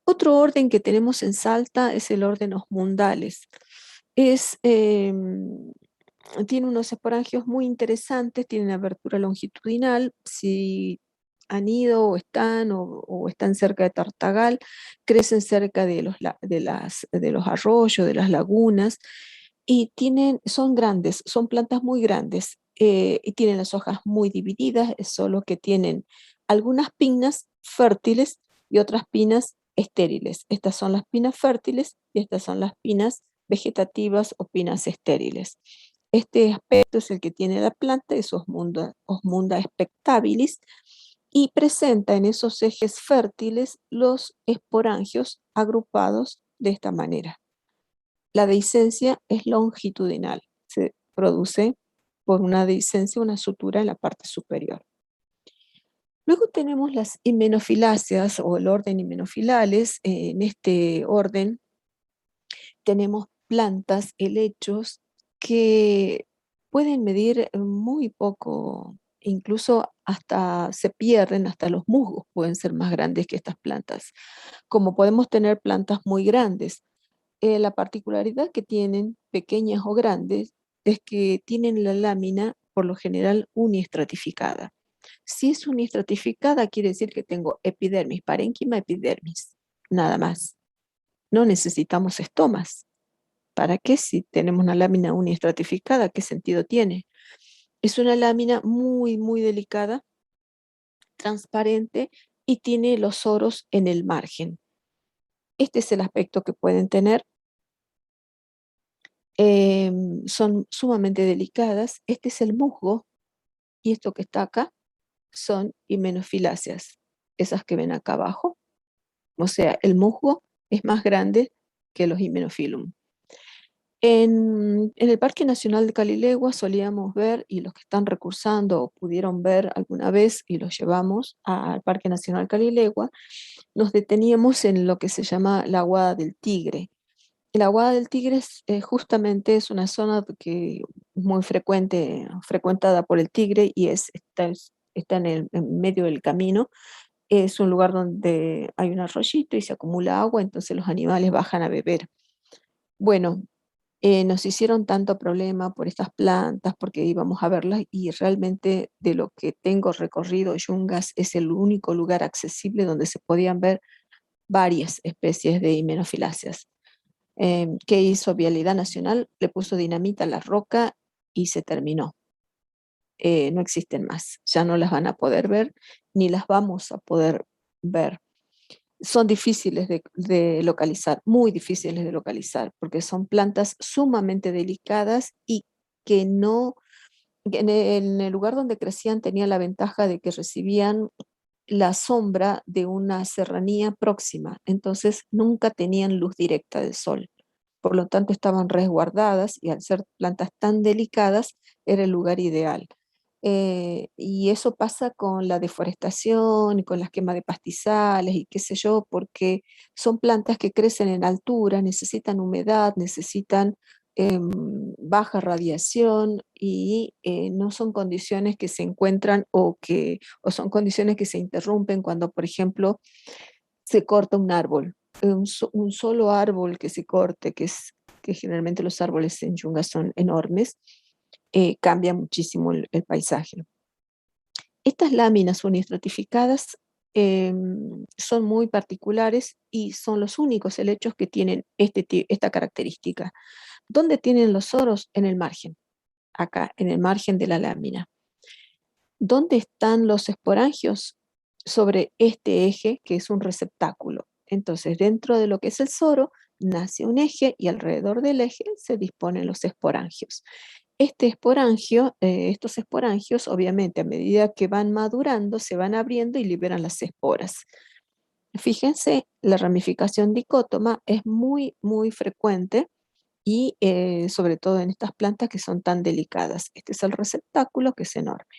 Otro orden que tenemos en Salta es el orden Osmundales. Es, tiene unos esporangios muy interesantes, tienen abertura longitudinal. Si han ido o están cerca de Tartagal, crecen cerca de los arroyos, de las lagunas, y son grandes, son plantas muy grandes, y tienen las hojas muy divididas, es solo que tienen algunas pinnas fértiles y otras pinas estériles. Estas son las pinas fértiles y estas son las pinas vegetativas o pinas estériles. Este aspecto es el que tiene la planta, es Osmunda spectabilis, y presenta en esos ejes fértiles los esporangios agrupados de esta manera. La dehiscencia es longitudinal, se produce por una dehiscencia, una sutura en la parte superior. Luego tenemos las himenofiláceas o el orden himenofilales. En este orden tenemos plantas, helechos, que pueden medir muy poco, incluso hasta se pierden, hasta los musgos pueden ser más grandes que estas plantas. Como podemos tener plantas muy grandes, la particularidad que tienen, pequeñas o grandes, es que tienen la lámina por lo general uniestratificada. Si es uniestratificada, quiere decir que tengo epidermis, parénquima, epidermis, nada más. No necesitamos estomas. ¿Para qué si tenemos una lámina uniestratificada? ¿Qué sentido tiene? Es una lámina muy, muy delicada, transparente y tiene los soros en el margen. Este es el aspecto que pueden tener. Son sumamente delicadas. Este es el musgo y esto que está acá son himenofiláceas, esas que ven acá abajo. O sea, el musgo es más grande que los himenofilum. En el Parque Nacional de Calilegua solíamos ver, y los que están recursando o pudieron ver alguna vez y los llevamos al Parque Nacional Calilegua, nos deteníamos en lo que se llama la Aguada del Tigre. La Aguada del Tigre justamente es una zona que es muy frecuentada por el tigre y está en medio del camino. Es un lugar donde hay un arroyito y se acumula agua, entonces los animales bajan a beber. Bueno, nos hicieron tanto problema por estas plantas, porque íbamos a verlas y realmente de lo que tengo recorrido, Yungas es el único lugar accesible donde se podían ver varias especies de himenofiláceas. ¿Qué hizo Vialidad Nacional? Le puso dinamita a la roca y se terminó. No existen más, ya no las van a poder ver, ni las vamos a poder ver. Son difíciles de localizar, muy difíciles de localizar, porque son plantas sumamente delicadas y que no en el lugar donde crecían tenían la ventaja de que recibían la sombra de una serranía próxima, entonces nunca tenían luz directa del sol. Por lo tanto, estaban resguardadas y al ser plantas tan delicadas, era el lugar ideal. Y eso pasa con la deforestación y con las quemas de pastizales y qué sé yo, porque son plantas que crecen en altura, necesitan humedad, necesitan baja radiación y no son condiciones que se encuentran o son condiciones que se interrumpen cuando, por ejemplo, se corta un árbol. Un solo árbol que se corte, que generalmente los árboles en Yunga son enormes, cambia muchísimo el paisaje. Estas láminas unistratificadas son muy particulares y son los únicos helechos que tienen esta característica. ¿Dónde tienen los soros? En el margen, acá, en el margen de la lámina. ¿Dónde están los esporangios? Sobre este eje que es un receptáculo. Entonces, dentro de lo que es el soro, nace un eje y alrededor del eje se disponen los esporangios. Estos esporangios, obviamente, a medida que van madurando, se van abriendo y liberan las esporas. Fíjense, la ramificación dicótoma es muy, muy frecuente y sobre todo en estas plantas que son tan delicadas. Este es el receptáculo que es enorme.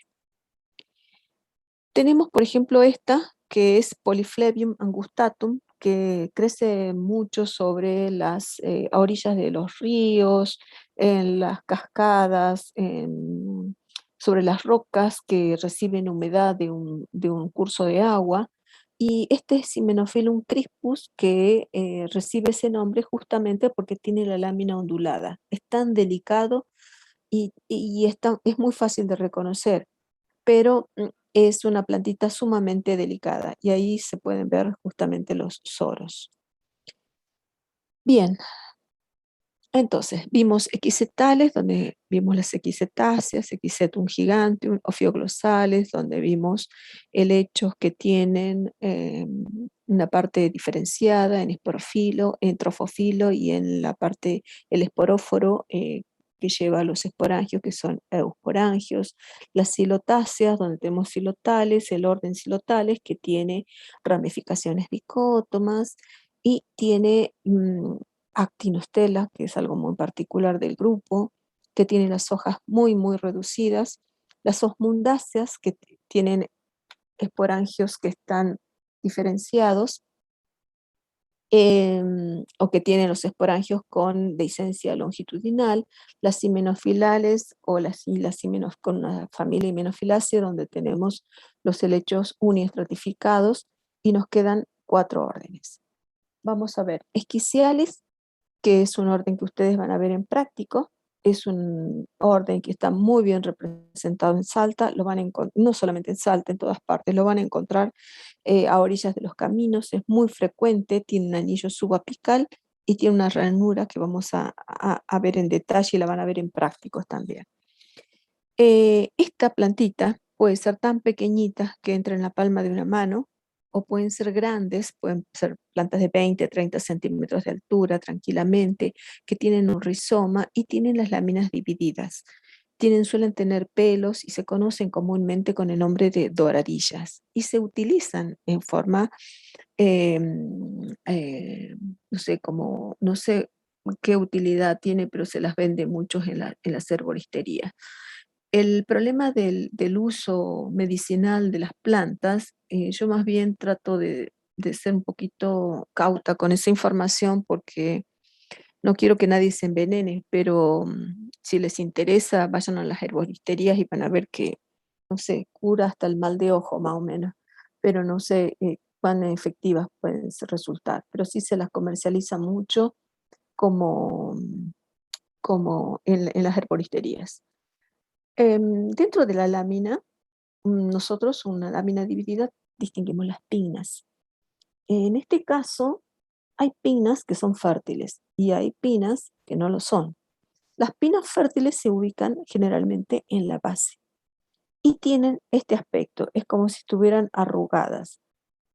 Tenemos, por ejemplo, esta que es Polyphlebium angustatum, que crece mucho sobre las orillas de los ríos, en las cascadas, sobre las rocas que reciben humedad de un curso de agua. Y este es Hymenophyllum crispus, que recibe ese nombre justamente porque tiene la lámina ondulada. Es tan delicado y es muy fácil de reconocer, pero es una plantita sumamente delicada y ahí se pueden ver justamente los soros. Bien, entonces vimos equisetales, donde vimos las equisetáceas, Equisetum giganteum, ophioglosales, donde vimos helechos que tienen una parte diferenciada en esporofilo, en trofofilo y en la parte, el esporóforo, que lleva los esporangios, que son eusporangios, las silotáceas, donde tenemos silotales, el orden silotales, que tiene ramificaciones dicótomas y tiene actinostela, que es algo muy particular del grupo, que tiene las hojas muy, muy reducidas, las osmundáceas, que tienen esporangios que están diferenciados, o que tienen los esporangios con dehiscencia longitudinal, las himenofilales y las con una familia himenofilácea, donde tenemos los helechos uniestratificados y nos quedan 4 órdenes. Vamos a ver, esquiciales, que es un orden que ustedes van a ver en práctico, es un orden que está muy bien representado en Salta, lo van a no solamente en Salta, en todas partes, lo van a encontrar a orillas de los caminos, es muy frecuente, tiene un anillo subapical y tiene una ranura que vamos a ver en detalle y la van a ver en prácticos también. Esta plantita puede ser tan pequeñita que entra en la palma de una mano, o pueden ser grandes, pueden ser plantas de 20, 30 centímetros de altura tranquilamente, que tienen un rizoma y tienen las láminas divididas. Suelen tener pelos y se conocen comúnmente con el nombre de doradillas y se utilizan en forma, no sé qué utilidad tiene, pero se las vende muchos en las herboristerías. El problema del uso medicinal de las plantas, yo más bien trato de ser un poquito cauta con esa información porque no quiero que nadie se envenene, pero si les interesa, vayan a las herboristerías y van a ver que, no sé, cura hasta el mal de ojo más o menos, pero no sé cuán efectivas pueden resultar, pero sí se las comercializa mucho como, como en las herboristerías. Dentro de la lámina, nosotros, una lámina dividida, distinguimos las pinas. En este caso, hay pinas que son fértiles y hay pinas que no lo son. Las pinas fértiles se ubican generalmente en la base y tienen este aspecto, es como si estuvieran arrugadas.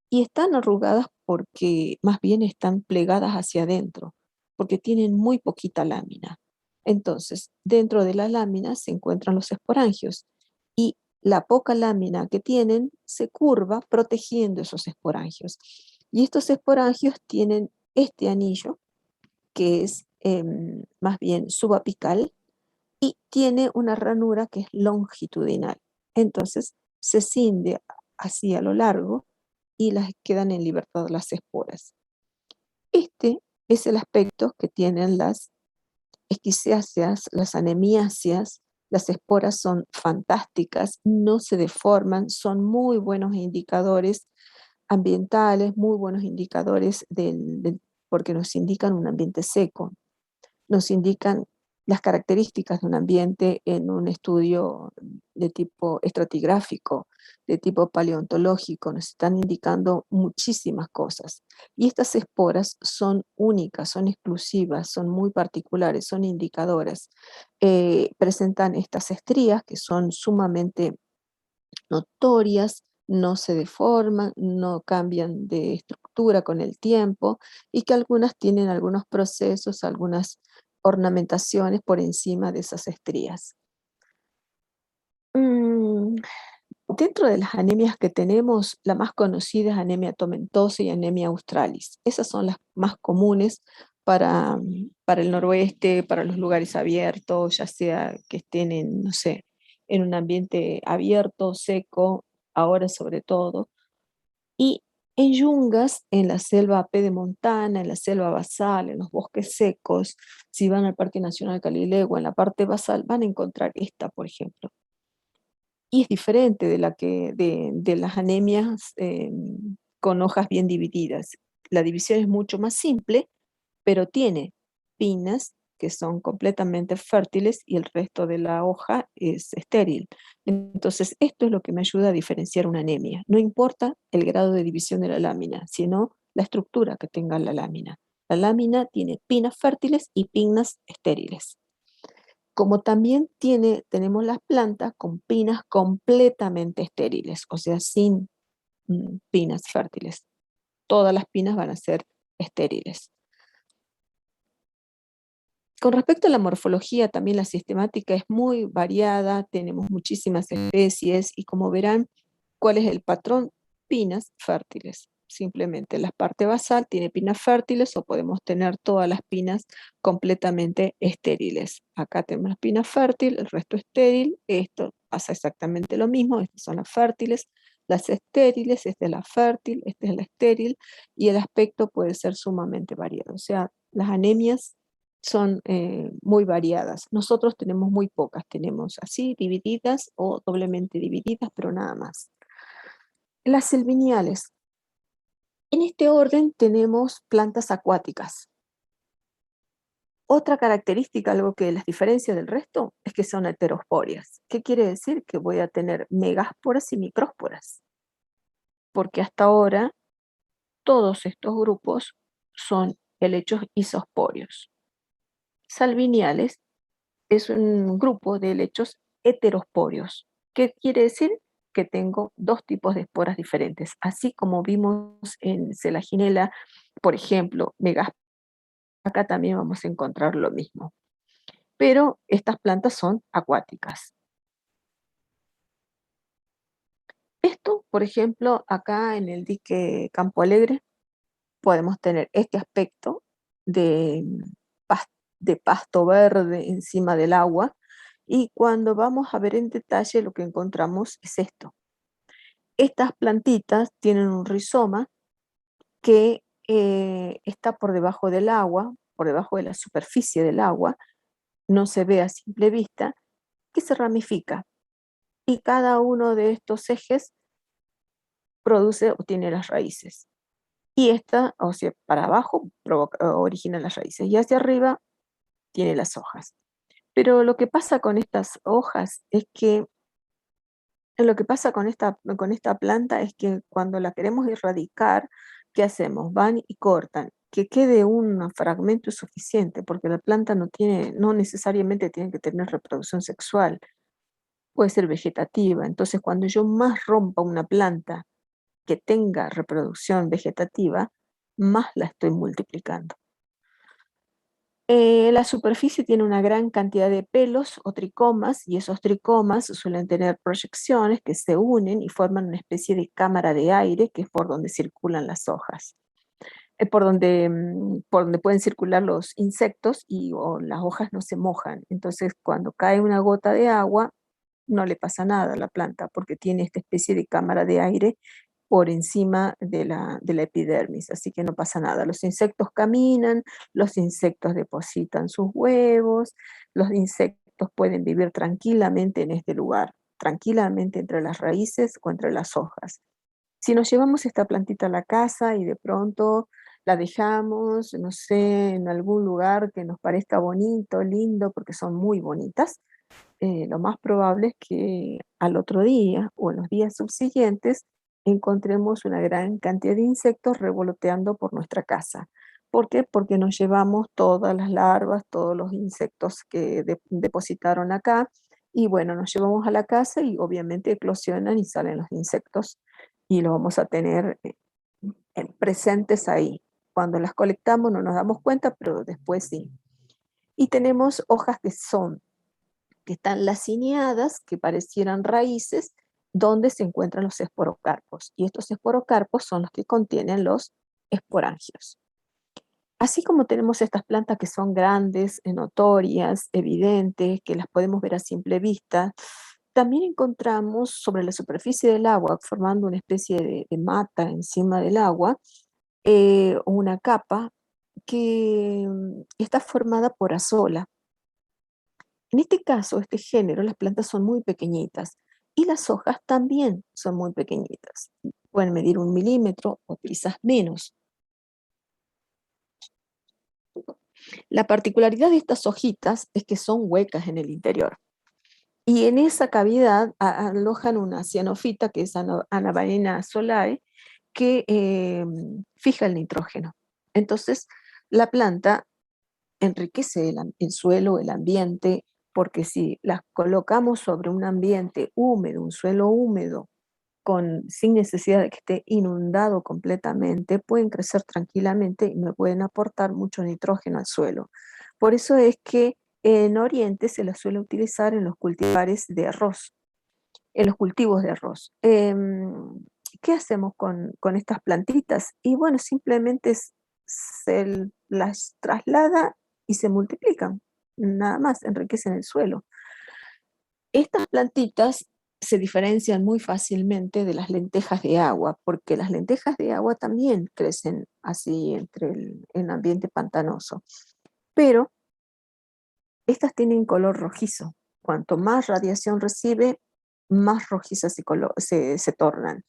Y están arrugadas porque más bien están plegadas hacia adentro, porque tienen muy poquita lámina. Entonces, dentro de la lámina se encuentran los esporangios y la poca lámina que tienen se curva protegiendo esos esporangios. Y estos esporangios tienen este anillo, que es más bien subapical, y tiene una ranura que es longitudinal. Entonces, se cinde así a lo largo y las quedan en libertad las esporas. Este es el aspecto que tienen las esquiseáceas, las anemiáceas. Las esporas son fantásticas, no se deforman, son muy buenos indicadores ambientales, muy buenos indicadores porque nos indican un ambiente seco, nos indican las características de un ambiente en un estudio de tipo estratigráfico, de tipo paleontológico, nos están indicando muchísimas cosas. Y estas esporas son únicas, son exclusivas, son muy particulares, son indicadoras. Presentan estas estrías que son sumamente notorias, no se deforman, no cambian de estructura con el tiempo y que algunas tienen algunos procesos, algunas ornamentaciones por encima de esas estrías. Mm, Dentro de las anemias que tenemos, la más conocida es anemia tomentosa y anemia australis. Esas son las más comunes para el noroeste, para los lugares abiertos, ya sea que estén en, no sé, en un ambiente abierto, seco, ahora sobre todo. Y en yungas, en la selva pedemontana, en la selva basal, en los bosques secos, si van al Parque Nacional Calilego, en la parte basal, van a encontrar esta, por ejemplo. Y es diferente de las anemias con hojas bien divididas. La división es mucho más simple, pero tiene pinas que son completamente fértiles y el resto de la hoja es estéril. Entonces, esto es lo que me ayuda a diferenciar una anemia. No importa el grado de división de la lámina, sino la estructura que tenga la lámina. La lámina tiene pinas fértiles y pinas estériles. Como también tenemos las plantas con pinas completamente estériles, o sea, sin pinas fértiles. Todas las pinas van a ser estériles. Con respecto a la morfología, también la sistemática es muy variada, tenemos muchísimas especies y como verán, ¿cuál es el patrón? Pinas fértiles. Simplemente la parte basal tiene pinas fértiles o podemos tener todas las pinas completamente estériles. Acá tenemos las pinas fértiles, el resto estéril. Esto pasa exactamente lo mismo. Estas son las fértiles, las estériles, esta es la fértil, esta es la estéril y el aspecto puede ser sumamente variado. O sea, las anemias son muy variadas. Nosotros tenemos muy pocas, tenemos así divididas o doblemente divididas, pero nada más. Las silviniales. En este orden tenemos plantas acuáticas. Otra característica, algo que las diferencia del resto, es que son heterosporias. ¿Qué quiere decir? Que voy a tener megásporas y micrósporas, porque hasta ahora todos estos grupos son helechos isosporios. Salviniales es un grupo de helechos heterosporios. ¿Qué quiere decir? Que tengo dos tipos de esporas diferentes. Así como vimos en Selaginella, por ejemplo, acá también vamos a encontrar lo mismo. Pero estas plantas son acuáticas. Esto, por ejemplo, acá en el dique Campo Alegre, podemos tener este aspecto de, de pasto verde encima del agua, y cuando vamos a ver en detalle lo que encontramos es esto. Estas plantitas tienen un rizoma que está por debajo del agua, por debajo de la superficie del agua, no se ve a simple vista, que se ramifica. Y cada uno de estos ejes produce o tiene las raíces. Y esta, o sea, para abajo origina las raíces y hacia arriba tiene las hojas. Pero lo que pasa con estas hojas es que lo que pasa con esta planta es que cuando la queremos erradicar, ¿qué hacemos? Van y cortan. Que quede un fragmento es suficiente, porque la planta no necesariamente tiene que tener reproducción sexual, puede ser vegetativa. Entonces, cuando yo más rompa una planta que tenga reproducción vegetativa, más la estoy multiplicando. La superficie tiene una gran cantidad de pelos o tricomas y esos tricomas suelen tener proyecciones que se unen y forman una especie de cámara de aire que es por donde circulan las hojas, por donde pueden circular los insectos y o las hojas no se mojan. Entonces, cuando cae una gota de agua, no le pasa nada a la planta porque tiene esta especie de cámara de aire por encima de la epidermis, así que no pasa nada. Los insectos caminan, los insectos depositan sus huevos, los insectos pueden vivir tranquilamente en este lugar, tranquilamente entre las raíces o entre las hojas. Si nos llevamos esta plantita a la casa y de pronto la dejamos, no sé, en algún lugar que nos parezca bonito, lindo, porque son muy bonitas, lo más probable es que al otro día o en los días subsiguientes encontremos una gran cantidad de insectos revoloteando por nuestra casa. ¿Por qué? Porque nos llevamos todas las larvas, todos los insectos que depositaron acá y bueno, nos llevamos a la casa y obviamente eclosionan y salen los insectos y los vamos a tener presentes ahí. Cuando las colectamos no nos damos cuenta, pero después sí. Y tenemos hojas que están laciniadas, que parecieran raíces, donde se encuentran los esporocarpos. Y estos esporocarpos son los que contienen los esporangios. Así como tenemos estas plantas que son grandes, notorias, evidentes, que las podemos ver a simple vista, también encontramos sobre la superficie del agua, formando una especie de mata encima del agua, una capa que está formada por azola. En este caso, este género, las plantas son muy pequeñitas y las hojas también son muy pequeñitas. Pueden medir 1 milímetro o quizás menos. La particularidad de estas hojitas es que son huecas en el interior. Y en esa cavidad alojan una cianofita, que es Anabaena solae, que fija el nitrógeno. Entonces, la planta enriquece el suelo, el ambiente, porque si las colocamos sobre un ambiente húmedo, un suelo húmedo, sin necesidad de que esté inundado completamente, pueden crecer tranquilamente y me pueden aportar mucho nitrógeno al suelo. Por eso es que en Oriente se las suele utilizar en los cultivares de arroz, en los cultivos de arroz. ¿Qué hacemos con estas plantitas? Y bueno, simplemente se las traslada y se multiplican, nada más, enriquecen el suelo. Estas plantitas se diferencian muy fácilmente de las lentejas de agua, porque las lentejas de agua también crecen así en ambiente pantanoso, pero estas tienen color rojizo. Cuanto más radiación recibe, más rojizas se tornan.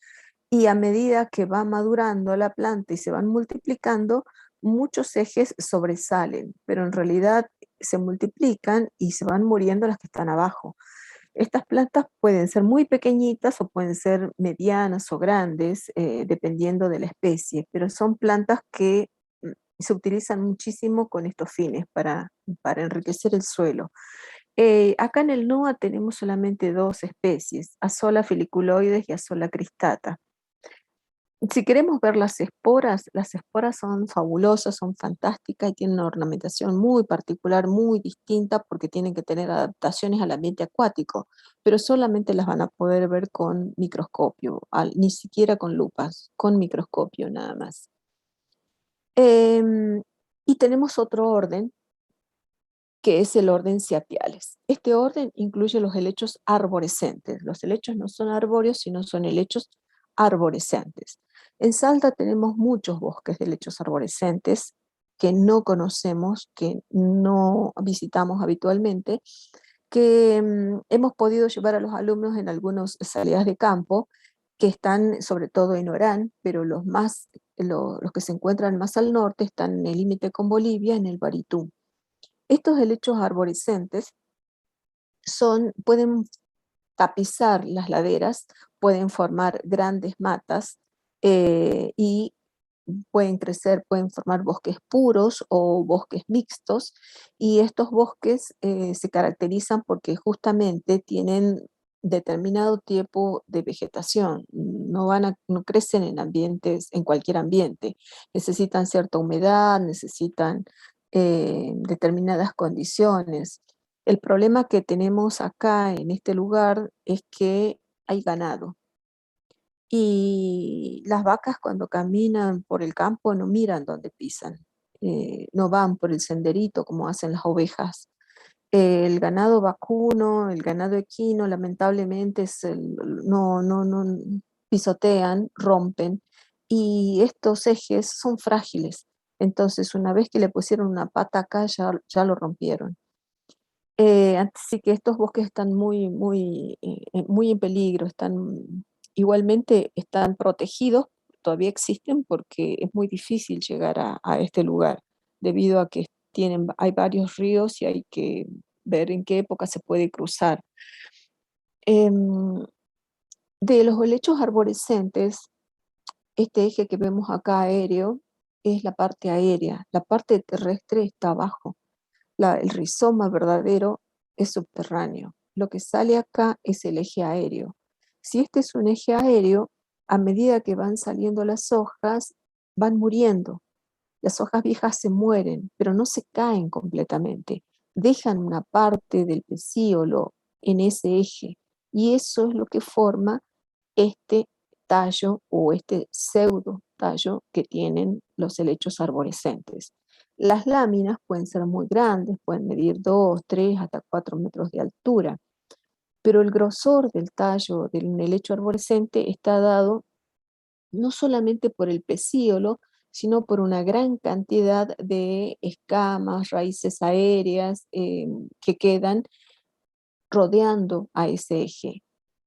Y a medida que va madurando la planta y se van multiplicando, muchos ejes sobresalen, pero en realidad se multiplican y se van muriendo las que están abajo. Estas plantas pueden ser muy pequeñitas o pueden ser medianas o grandes, dependiendo de la especie, pero son plantas que se utilizan muchísimo con estos fines para enriquecer el suelo. Acá en el NOA tenemos solamente dos especies, Azolla filiculoides y Azolla cristata. Si queremos ver las esporas son fabulosas, son fantásticas y tienen una ornamentación muy particular, muy distinta, porque tienen que tener adaptaciones al ambiente acuático, pero solamente las van a poder ver con microscopio, ni siquiera con lupas, con microscopio nada más. Y tenemos otro orden, que es el orden Ciatiales. Este orden incluye los helechos arborescentes. Los helechos no son arbóreos, sino son helechos arborescentes. En Salta tenemos muchos bosques de helechos arborescentes que no conocemos, que no visitamos habitualmente, que hemos podido llevar a los alumnos en algunas salidas de campo, que están sobre todo en Orán, pero los que se encuentran más al norte están en el límite con Bolivia, en el Baritú. Estos helechos arborescentes pueden tapizar las laderas, pueden formar grandes matas y pueden crecer, pueden formar bosques puros o bosques mixtos, y estos bosques se caracterizan porque justamente tienen determinado tipo de vegetación, no crecen en cualquier ambiente, necesitan cierta humedad, necesitan determinadas condiciones. El problema que tenemos acá en este lugar es que hay ganado. Y las vacas cuando caminan por el campo no miran dónde pisan, no van por el senderito como hacen las ovejas. El ganado vacuno, el ganado equino, lamentablemente no pisotean, rompen, y estos ejes son frágiles. Entonces, una vez que le pusieron una pata acá, ya lo rompieron. Así que estos bosques están muy en peligro, igualmente están protegidos, todavía existen porque es muy difícil llegar a este lugar, debido a que hay varios ríos y hay que ver en qué época se puede cruzar. Em, de los helechos arborescentes, este eje que vemos acá aéreo es la parte aérea, la parte terrestre está abajo. El rizoma verdadero es subterráneo. Lo que sale acá es el eje aéreo. Si este es un eje aéreo, a medida que van saliendo las hojas, van muriendo. Las hojas viejas se mueren, pero no se caen completamente. Dejan una parte del pecíolo en ese eje. Y eso es lo que forma este tallo o este pseudo tallo que tienen los helechos arborescentes. Las láminas pueden ser muy grandes, pueden medir 2, 3, hasta 4 metros de altura, pero el grosor del tallo del helecho arborescente está dado no solamente por el pecíolo, sino por una gran cantidad de escamas, raíces aéreas que quedan rodeando a ese eje.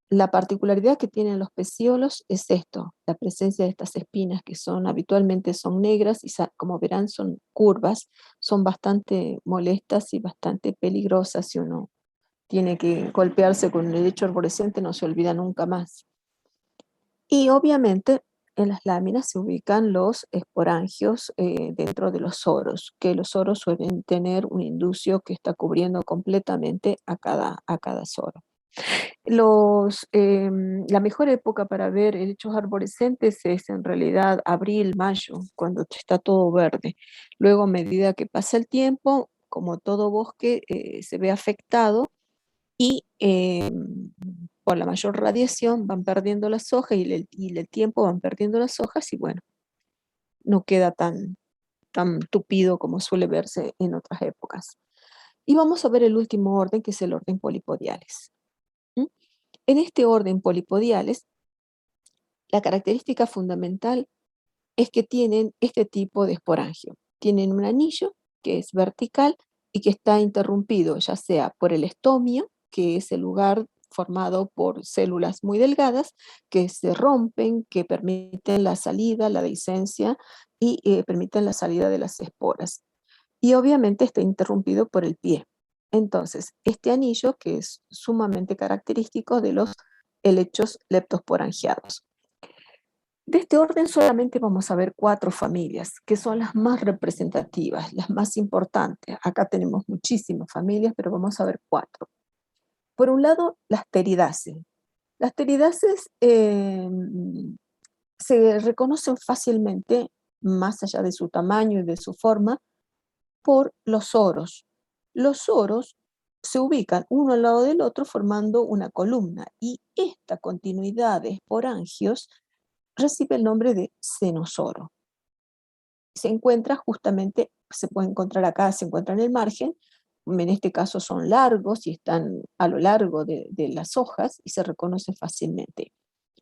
La particularidad que tienen los pecíolos es esto, la presencia de estas espinas que habitualmente son negras y como verán son curvas, son bastante molestas y bastante peligrosas. Si uno tiene que golpearse con el helecho arborescente no se olvida nunca más. Y obviamente en las láminas se ubican los esporangios dentro de los soros, que los soros suelen tener un inducio que está cubriendo completamente a cada soro. La mejor época para ver helechos arborescentes es en realidad abril, mayo, cuando está todo verde. Luego, a medida que pasa el tiempo, como todo bosque, se ve afectado y por la mayor radiación van perdiendo las hojas y el tiempo van perdiendo las hojas y bueno, no queda tan tupido como suele verse en otras épocas. Y vamos a ver el último orden, que es el orden polipodiales. ¿Mm? En este orden polipodiales, la característica fundamental es que tienen este tipo de esporangio. Tienen un anillo que es vertical y que está interrumpido ya sea por el estomio, que es el lugar formado por células muy delgadas que se rompen, que permiten la salida, la dehiscencia y permiten la salida de las esporas. Y obviamente está interrumpido por el pie. Entonces, este anillo, que es sumamente característico de los helechos leptosporangiados. De este orden solamente vamos a ver 4 familias, que son las más representativas, las más importantes. Acá tenemos muchísimas familias, pero vamos a ver 4. Por un lado, las pteridáceas. Las pteridáceas se reconocen fácilmente, más allá de su tamaño y de su forma, por los soros. Los soros se ubican uno al lado del otro formando una columna y esta continuidad de esporangios recibe el nombre de cenosoro. Se encuentra justamente, se puede encontrar acá, se encuentra en el margen, en este caso son largos y están a lo largo de las hojas y se reconoce fácilmente.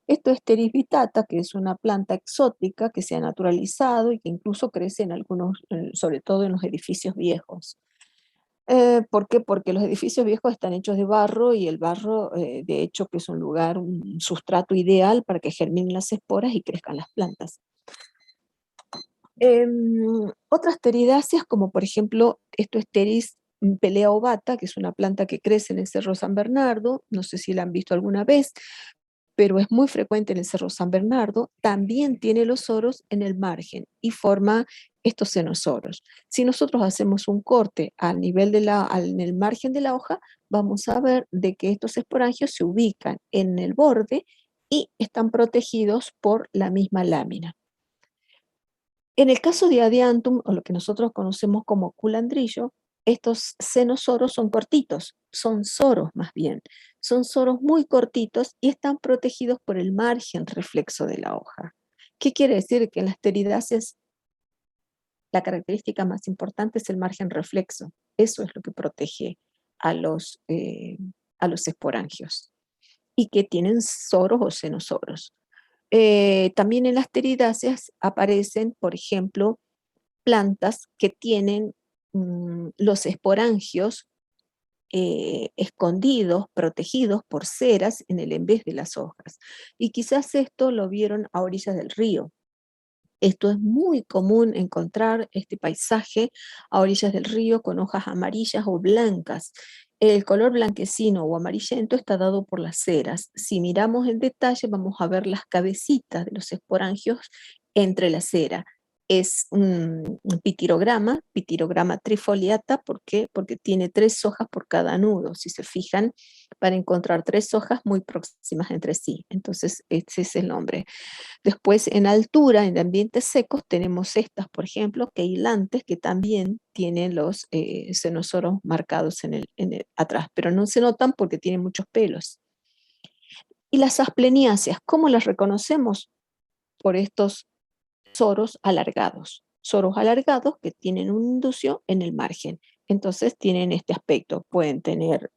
Esto es Pteris vittata, que es una planta exótica que se ha naturalizado y que incluso crece en algunos, sobre todo en los edificios viejos. ¿Por qué? Porque los edificios viejos están hechos de barro y el barro, de hecho, que es un lugar, un sustrato ideal para que germinen las esporas y crezcan las plantas. Otras pteridáceas, como por ejemplo, esto es Pteris pelea ovata, que es una planta que crece en el Cerro San Bernardo, no sé si la han visto alguna vez, pero es muy frecuente en el Cerro San Bernardo, también tiene los soros en el margen y forma estos cenosoros. Si nosotros hacemos un corte al nivel en el margen de la hoja, vamos a ver de que estos esporangios se ubican en el borde y están protegidos por la misma lámina. En el caso de Adiantum, o lo que nosotros conocemos como culandrillo, estos senosoros son cortitos, son soros más bien. Son soros muy cortitos y están protegidos por el margen reflexo de la hoja. ¿Qué quiere decir? Que en las pteridáceas la característica más importante es el margen reflexo. Eso es lo que protege a a los esporangios y que tienen soros o senosoros. También en las pteridáceas aparecen, por ejemplo, plantas que tienen los esporangios escondidos, protegidos por ceras en el envés de las hojas. Y quizás esto lo vieron a orillas del río. Esto es muy común encontrar este paisaje a orillas del río con hojas amarillas o blancas. El color blanquecino o amarillento está dado por las ceras. Si miramos en detalle, vamos a ver las cabecitas de los esporangios entre la cera. Es un pitirograma trifoliata, ¿por qué? Porque tiene 3 hojas por cada nudo. Si se fijan, para encontrar 3 hojas muy próximas entre sí. Entonces, ese es el nombre. Después, en altura, en ambientes secos, tenemos estas, por ejemplo, queilantes, que también tienen los cenosoros marcados atrás, pero no se notan porque tienen muchos pelos. Y las aspleniáceas, ¿cómo las reconocemos? Por estos soros alargados que tienen un inducio en el margen. Entonces tienen este aspecto, pueden tener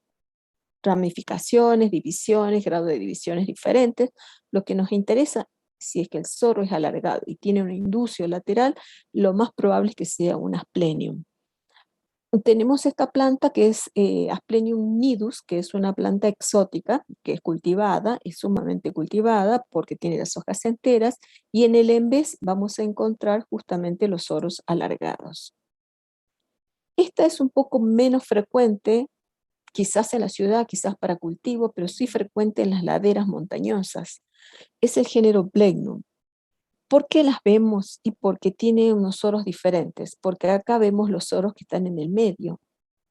ramificaciones, divisiones, grado de divisiones diferentes. Lo que nos interesa, si es que el soro es alargado y tiene un inducio lateral, lo más probable es que sea un asplenium. Tenemos esta planta que es Asplenium nidus, que es una planta exótica, que es cultivada, es sumamente cultivada porque tiene las hojas enteras, y en el envés vamos a encontrar justamente los soros alargados. Esta es un poco menos frecuente, quizás en la ciudad, quizás para cultivo, pero sí frecuente en las laderas montañosas. Es el género Blengnum. ¿Por qué las vemos? Y porque tiene unos soros diferentes, porque acá vemos los soros que están en el medio,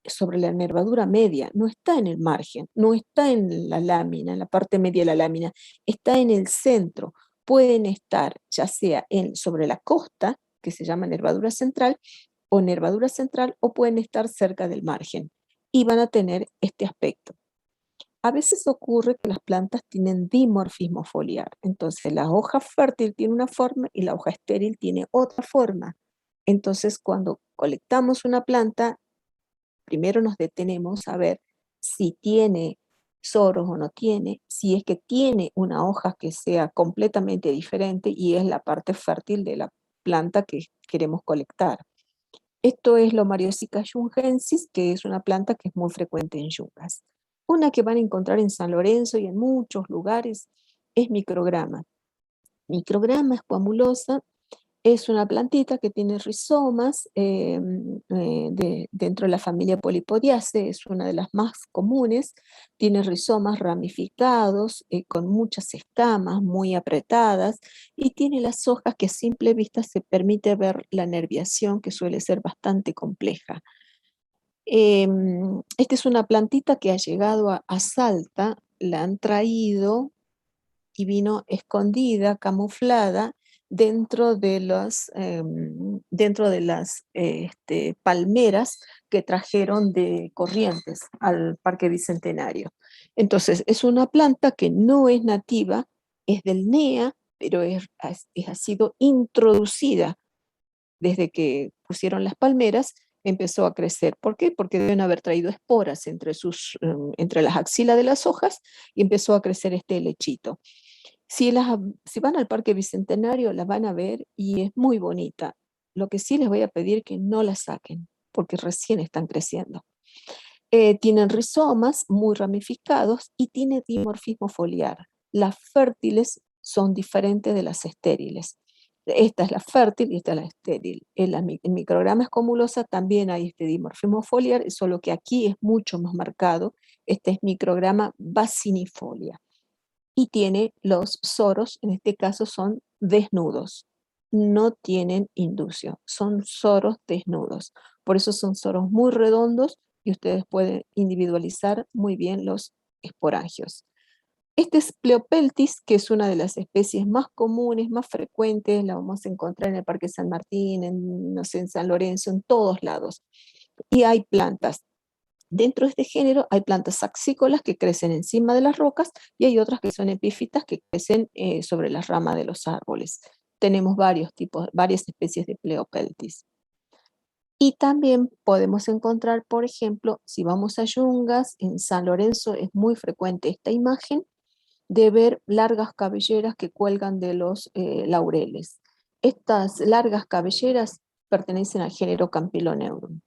sobre la nervadura media, no está en el margen, no está en la lámina, en la parte media de la lámina, está en el centro. Pueden estar ya sea sobre la costa, que se llama nervadura central, o pueden estar cerca del margen y van a tener este aspecto. A veces ocurre que las plantas tienen dimorfismo foliar, entonces la hoja fértil tiene una forma y la hoja estéril tiene otra forma. Entonces, cuando colectamos una planta, primero nos detenemos a ver si tiene soros o no tiene, si es que tiene una hoja que sea completamente diferente y es la parte fértil de la planta que queremos colectar. Esto es Lomariosica yungensis, que es una planta que es muy frecuente en yungas. Una que van a encontrar en San Lorenzo y en muchos lugares es micrograma. Micrograma escuamulosa es una plantita que tiene rizomas dentro de la familia Polypodiaceae, es una de las más comunes, tiene rizomas ramificados con muchas escamas muy apretadas y tiene las hojas que a simple vista se permite ver la nerviación que suele ser bastante compleja. Esta es una plantita que ha llegado a Salta, la han traído y vino escondida, camuflada dentro de las palmeras que trajeron de Corrientes al Parque Bicentenario. Entonces, es una planta que no es nativa, es del NEA, pero ha sido introducida desde que pusieron las palmeras, empezó a crecer. ¿Por qué? Porque deben haber traído esporas entre las axilas de las hojas y empezó a crecer este helechito. Si van al Parque Bicentenario, la van a ver y es muy bonita. Lo que sí les voy a pedir que no la saquen, porque recién están creciendo. Tienen rizomas muy ramificados y tiene dimorfismo foliar. Las fértiles son diferentes de las estériles. Esta es la fértil y esta es la estéril. En micrograma escomulosa también hay este dimorfismo foliar, solo que aquí es mucho más marcado. Este es micrograma bacinifolia y tiene los soros, en este caso son desnudos, no tienen inducio, son soros desnudos. Por eso son soros muy redondos y ustedes pueden individualizar muy bien los esporangios. Este es Pleopeltis, que es una de las especies más comunes, más frecuentes, la vamos a encontrar en el Parque San Martín, en, no sé, en San Lorenzo, en todos lados. Y hay plantas. Dentro de este género hay plantas saxícolas que crecen encima de las rocas y hay otras que son epífitas que crecen sobre las ramas de los árboles. Tenemos varios tipos, varias especies de Pleopeltis. Y también podemos encontrar, por ejemplo, si vamos a Yungas, en San Lorenzo es muy frecuente esta imagen de ver largas cabelleras que cuelgan de los laureles. Estas largas cabelleras pertenecen al género Campyloneurum.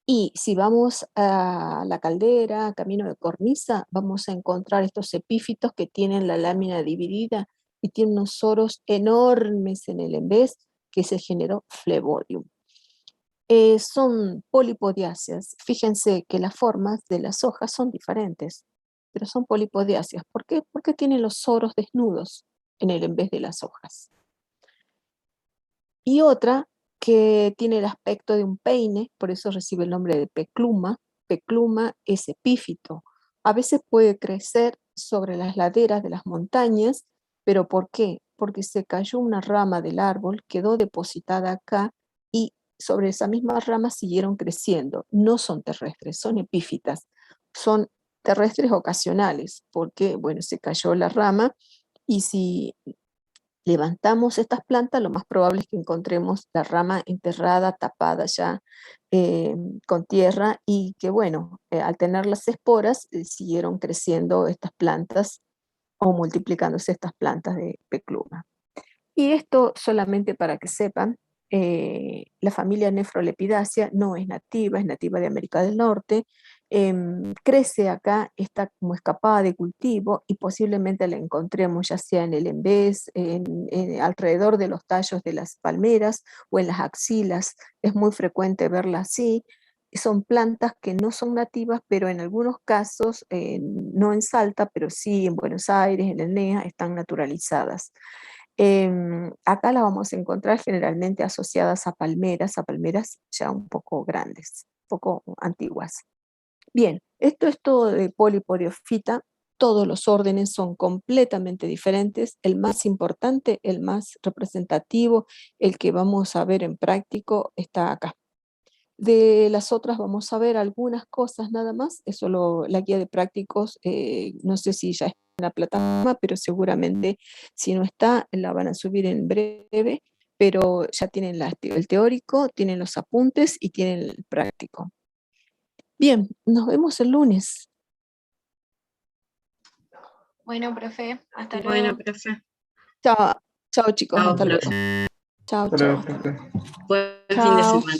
Y si vamos a la Caldera, camino de Cornisa, vamos a encontrar estos epífitos que tienen la lámina dividida y tienen unos soros enormes en el embés, que es el género Phlebodium. Son polipodiáceas. Fíjense que las formas de las hojas son diferentes, pero son polipodiáceas. ¿Por qué? Porque tienen los soros desnudos en vez de las hojas. Y otra que tiene el aspecto de un peine, por eso recibe el nombre de pecluma. Pecluma es epífito. A veces puede crecer sobre las laderas de las montañas, pero ¿por qué? Porque se cayó una rama del árbol, quedó depositada acá y sobre esa misma rama siguieron creciendo. No son terrestres, son epífitas. Son terrestres ocasionales, porque, bueno, se cayó la rama y si levantamos estas plantas, lo más probable es que encontremos la rama enterrada, tapada ya con tierra y que, bueno, al tener las esporas, siguieron creciendo estas plantas o multiplicándose estas plantas de pecluma. Y esto solamente para que sepan, la familia Nefrolepidaceae no es nativa de América del Norte, crece acá, está como escapada de cultivo y posiblemente la encontremos ya sea en el embés, alrededor de los tallos de las palmeras o en las axilas, es muy frecuente verla así. Son plantas que no son nativas, pero en algunos casos, no en Salta, pero sí en Buenos Aires, en el NEA, están naturalizadas. Acá la vamos a encontrar generalmente asociadas a palmeras ya un poco grandes, un poco antiguas. Bien, esto es todo de Polipodiophyta. Todos los órdenes son completamente diferentes. El más importante, el más representativo, el que vamos a ver en práctico, está acá. De las otras vamos a ver algunas cosas nada más. Es solo la guía de prácticos, no sé si ya está en la plataforma, pero seguramente si no está, la van a subir en breve, pero ya tienen el teórico, tienen los apuntes y tienen el práctico. Bien, nos vemos el lunes. Bueno, profe, hasta luego. Bueno, profe. Chao, chao chicos, Chao, hasta luego. profe. Chao, Hasta luego, chao. profe. Buen fin de Chao. semana.